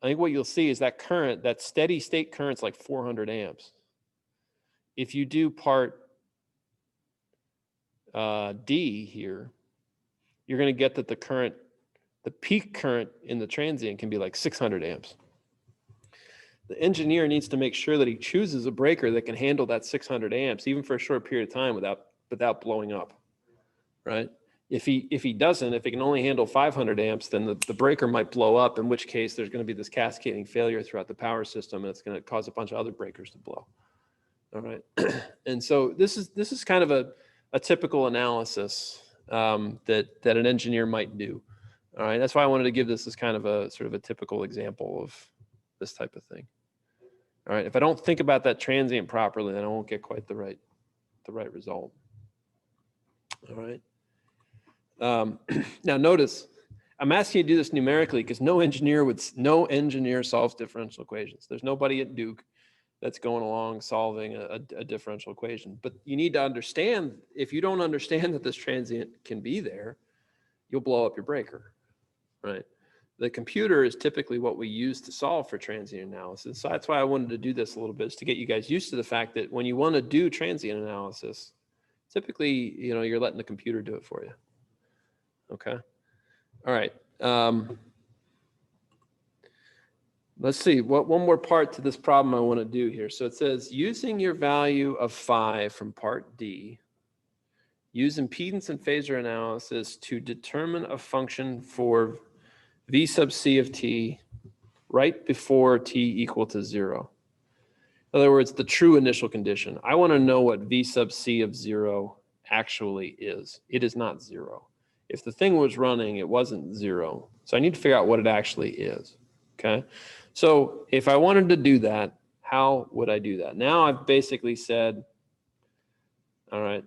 I think what you'll see is that current, that steady state current's like 400 amps. If you do part D here, you're going to get that the peak current in the transient can be like 600 amps. The engineer needs to make sure that he chooses a breaker that can handle that 600 amps, even for a short period of time without blowing up, right? If he doesn't, if it can only handle 500 amps, then the breaker might blow up, in which case there's going to be this cascading failure throughout the power system, and it's going to cause a bunch of other breakers to blow. All right. And so this is kind of a typical analysis that an engineer might do. All right. That's why I wanted to give this as kind of a sort of a typical example of this type of thing. All right. If I don't think about that transient properly, then I won't get quite the right result. All right. Now notice, I'm asking you to do this numerically because no engineer solves differential equations. There's nobody at Duke that's going along solving a differential equation. But you need to understand, if you don't understand that this transient can be there, you'll blow up your breaker, right? The computer is typically what we use to solve for transient analysis. So that's why I wanted to do this a little bit, is to get you guys used to the fact that when you want to do transient analysis, typically, you're letting the computer do it for you. Okay. All right. Let's see, one more part to this problem I want to do here. So it says, using your value of phi from part D, use impedance and phasor analysis to determine a function for v sub c of t right before t equal to 0. In other words, the true initial condition. I want to know what v sub c of 0 actually is. It is not 0. If the thing was running, it wasn't 0. So I need to figure out what it actually is. Okay. So if I wanted to do that, how would I do that? Now I've basically said, all right,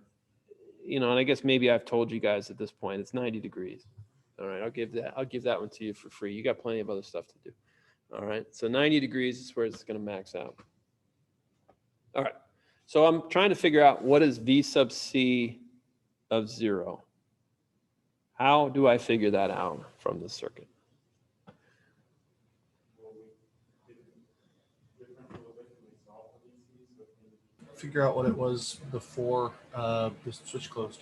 and I guess maybe I've told you guys at this point, it's 90 degrees. All right, I'll give that one to you for free. You got plenty of other stuff to do. All right, so 90 degrees is where it's going to max out. All right, so I'm trying to figure out what is v sub c of 0. How do I figure that out from the circuit? Figure out what it was before the switch closed.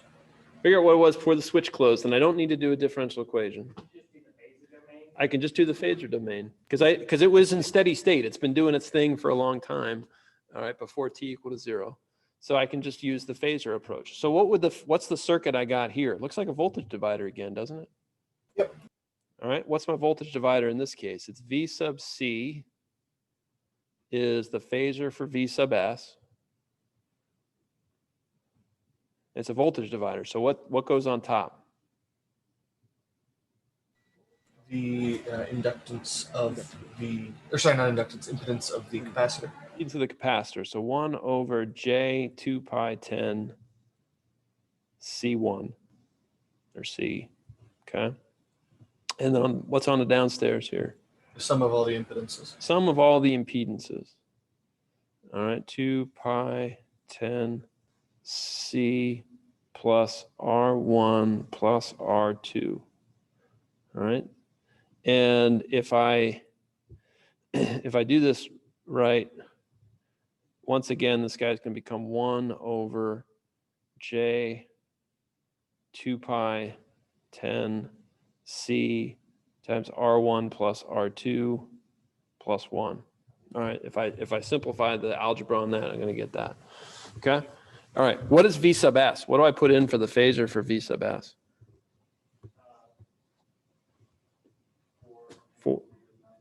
Figure out what it was before the switch closed, and I don't need to do a differential equation. I can just do the phasor domain because it was in steady state. It's been doing its thing for a long time, all right, before t equal to 0. So I can just use the phasor approach. So what's the circuit I got here? It looks like a voltage divider again, doesn't it? Yep. All right, what's my voltage divider in this case? It's v sub c is the phasor for V sub S. It's a voltage divider. So what goes on top? The inductance of the, or sorry, not inductance, impedance of the capacitor. Into the capacitor. So 1 over J 2 pi 10 C1 or C. Okay. And then what's on the downstairs here? The sum of all the impedances. Sum of all the impedances. All right, 2 pi 10 C plus R1 plus R2. All right. And if I do this right, once again, this guy's going to become 1 over J 2 pi 10 C times R1 plus R2 plus 1. All right, if I simplify the algebra on that, I'm going to get that. Okay. All right, what is V sub S? What do I put in for the phasor for V sub S?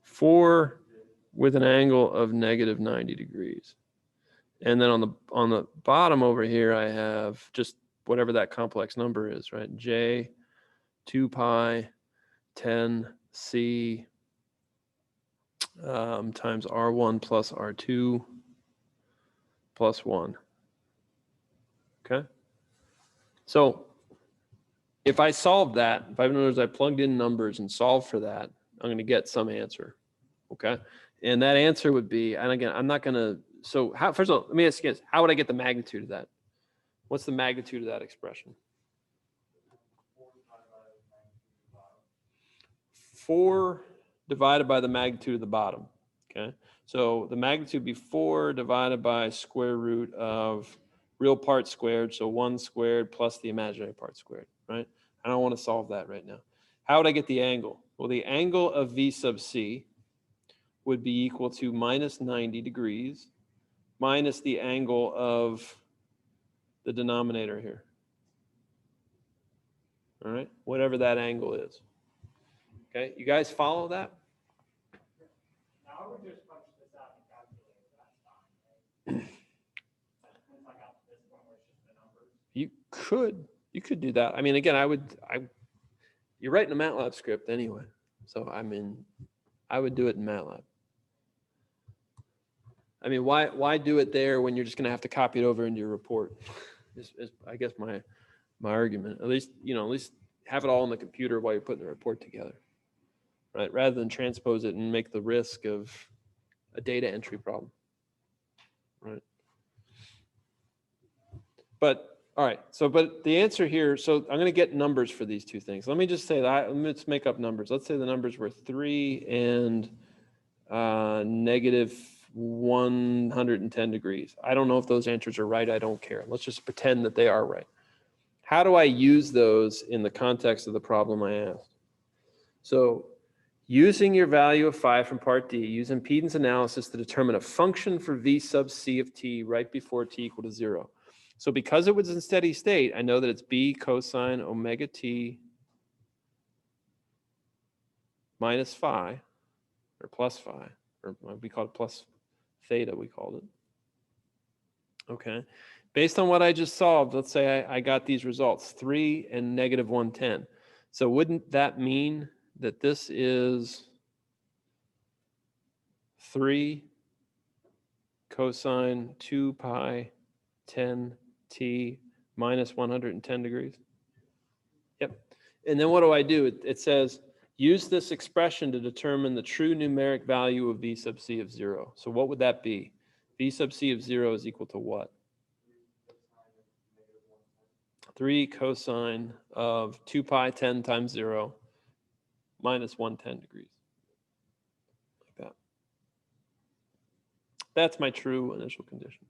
4 with an angle of negative 90 degrees. And then on the bottom over here, I have just whatever that complex number is, right? J 2 pi 10 C times R1 plus R2 plus 1. Okay. So if I solve that, if I've noticed I plugged in numbers and solved for that, I'm going to get some answer. Okay. And that answer would be, and again, I'm not going to, so how, first of all, let me ask you this, how would I get the magnitude of that? What's the magnitude of that expression? 4 divided by the magnitude of the bottom. Okay. So the magnitude would be 4 divided by square root of real part squared. So 1 squared plus the imaginary part squared, right? I don't want to solve that right now. How would I get the angle? Well, the angle of V sub C would be equal to minus 90 degrees minus the angle of the denominator here. All right, whatever that angle is. Okay, you guys follow that? Now I would just punch this out and calculate it. That's fine, right? Once I got to this point where it's just the numbers. You could do that. I mean, again, you're writing a Matlab script anyway. So I mean, I would do it in Matlab. I mean, why do it there when you're just going to have to copy it over into your report? Is I guess my argument. At least have it all on the computer while you're putting the report together, right? Rather than transpose it and make the risk of a data entry problem, right? But all right, so but the answer here. So I'm going to get numbers for these two things. Let me just say that. Let's make up numbers. Let's say the numbers were 3 and negative 110 degrees. I don't know if those answers are right. I don't care. Let's just pretend that they are right. How do I use those in the context of the problem I asked? So using your value of phi from part D, use impedance analysis to determine a function for V sub C of t right before t equal to 0. So because it was in steady state, I know that it's B cosine omega t minus phi, or plus phi, or we call it plus theta, we called it. Okay. Based on what I just solved, let's say I got these results, 3 and negative 110. So wouldn't that mean that this is 3 cosine 2 pi 10 t minus 110 degrees? Yep. And then what do? It says, use this expression to determine the true numeric value of V sub C of 0. So what would that be? V sub C of 0 is equal to what? 3 cosine of 2 pi 10 times 0 minus 110 degrees. Like that. That's my true initial condition.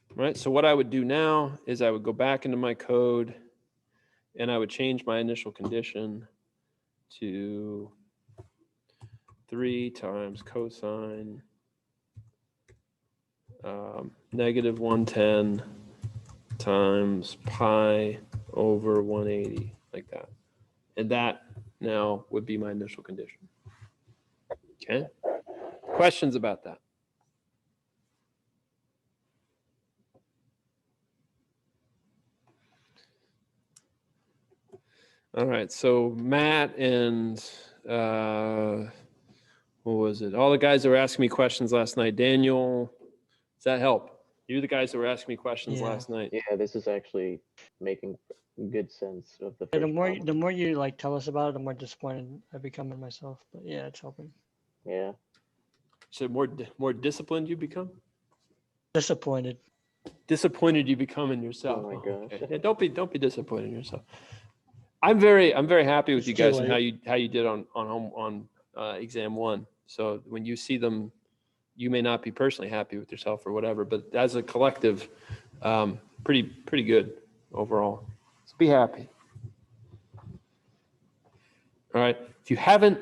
All right, so what I would do now is I would go back into my code and I would change my initial condition to 3 times cosine negative 110 times pi over 180, like that. And that now would be my initial condition. Okay. Questions about that? All right, so Matt and what was it? All the guys that were asking me questions last night. Daniel, does that help? You're the guys that were asking me questions Yeah. last night. Yeah, this is actually making good sense of the Yeah, first problem. the more you like tell us about it, the more disappointed I become in myself. But yeah, it's helping. Yeah. So more disciplined you become? Disappointed. Disappointed you become in yourself. Oh my gosh. Okay. Yeah, don't be disappointed in yourself. I'm very happy with It's you too guys and late. how you did on exam 1. So when you see them, you may not be personally happy with yourself or whatever, but as a collective, pretty good overall. So be happy. All right. If you haven't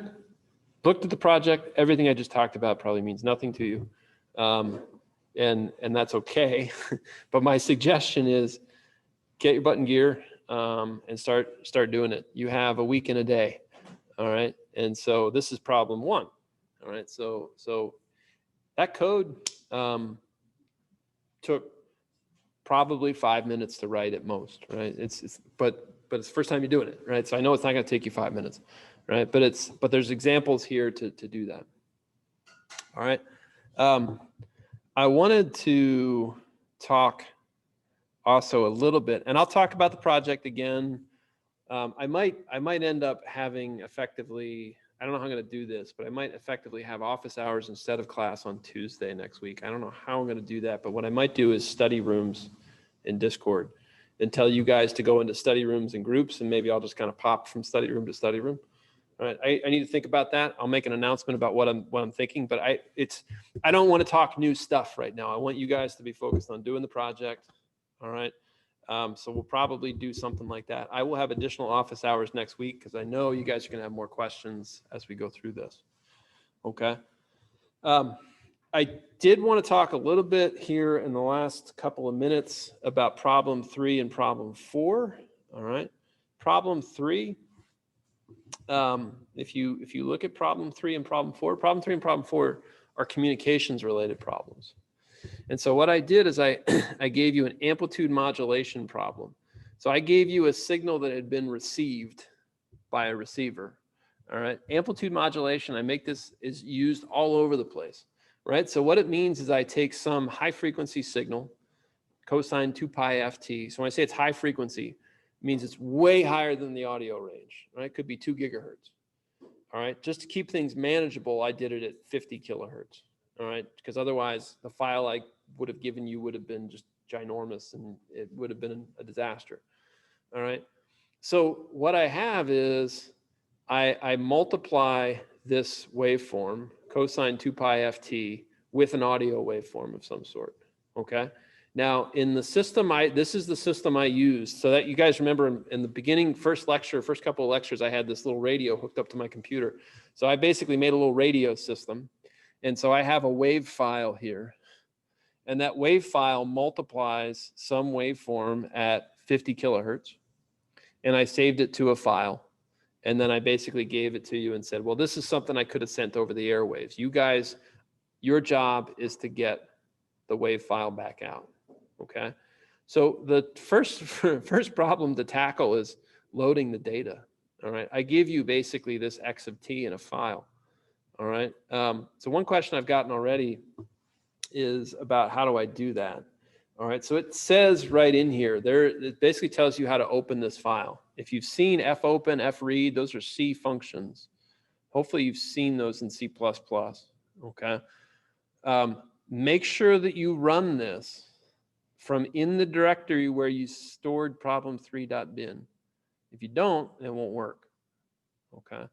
looked at the project, everything I just talked about probably means nothing to you. And that's okay. But my suggestion is get your butt in gear and start doing it. You have a week and a day. All right. And so this is problem 1. All right. So that code took probably 5 minutes to write at most, right? But it's the first time you're doing it, right? So I know it's not going to take you 5 minutes, right? But there's examples here to do that. All right. I wanted to talk also a little bit, and I'll talk about the project again. I might end up having effectively, I don't know how I'm going to do this, but I might effectively have office hours instead of class on Tuesday next week. I don't know how I'm going to do that, but what I might do is study rooms in Discord and tell you guys to go into study rooms in groups, and maybe I'll just kind of pop from study room to study room. All right, I need to think about that. I'll make an announcement about what I'm thinking, but I don't want to talk new stuff right now. I want you guys to be focused on doing the project. All right. So we'll probably do something like that. I will have additional office hours next week because I know you guys are going to have more questions as we go through this. Okay. I did want to talk a little bit here in the last couple of minutes about problem 3 and problem 4. All right. Problem 3. If you look at problem 3 and problem 4, problem 3 and problem 4 are communications related problems. And so what I did is I gave you an amplitude modulation problem. So I gave you a signal that had been received by a receiver. All right. Amplitude modulation, I make this is used all over the place. Right. So what it means is I take some high frequency signal, cosine 2 pi ft. So when I say it's high frequency, it means it's way higher than the audio range. Right. It could be 2 gigahertz. All right. Just to keep things manageable, I did it at 50 kilohertz. All right. Because otherwise the file I would have given you would have been just ginormous and it would have been a disaster. All right. So what I have is I multiply this waveform, cosine 2 pi ft, with an audio waveform of some sort. Okay. Now in the system, this is the system I used. So that you guys remember in the beginning, first couple of lectures, I had this little radio hooked up to my computer. So I basically made a little radio system. And so I have a wave file here. And that wave file multiplies some waveform at 50 kilohertz. And I saved it to a file. And then I basically gave it to you and said, well, this is something I could have sent over the airwaves. You guys, your job is to get the wave file back out. Okay. So the first problem to tackle is loading the data. All right. I give you basically this X of t in a file. All right. So one question I've gotten already is about how do I do that? All right. So it says right in here, it basically tells you how to open this file. If you've seen fopen, fread, those are C functions. Hopefully you've seen those in C++. Okay. Make sure that you run this from in the directory where you stored problem3.bin. If you don't, it won't work. Okay.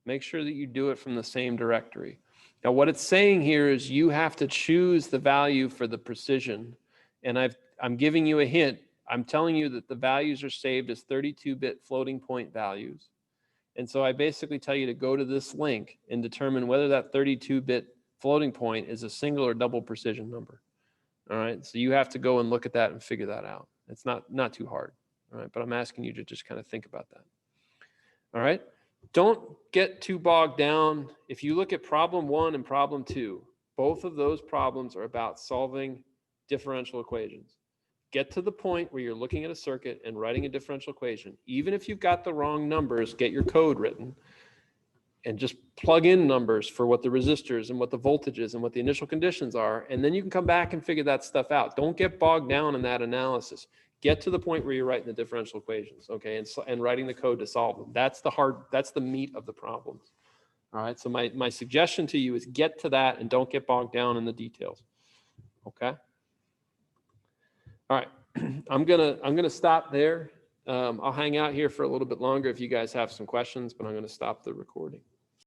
Make sure that you do it from the same directory. Now, what it's saying here is you have to choose the value for the precision. And I'm giving you a hint. I'm telling you that the values are saved as 32-bit floating point values. And so I basically tell you to go to this link and determine whether that 32-bit floating point is a single or double precision number. All right. So you have to go and look at that and figure that out. It's not too hard. All right. But I'm asking you to just kind of think about that. All right. don't get too bogged down. If you look at problem 1 and problem 2, both of those problems are about solving differential equations. Get to the point where you're looking at a circuit and writing a differential equation. Even if you've got the wrong numbers, get your code written and just plug in numbers for what the resistors and what the voltages and what the initial conditions are. And then you can come back and figure that stuff out. Don't get bogged down in that analysis. Get to the point where you're writing the differential equations, okay, and writing the code to solve them. That's the meat of the problems. All right, so my suggestion to you is get to that and don't get bogged down in the details, okay? All right, I'm gonna stop there. I'll hang out here for a little bit longer if you guys have some questions, but I'm gonna stop the recording.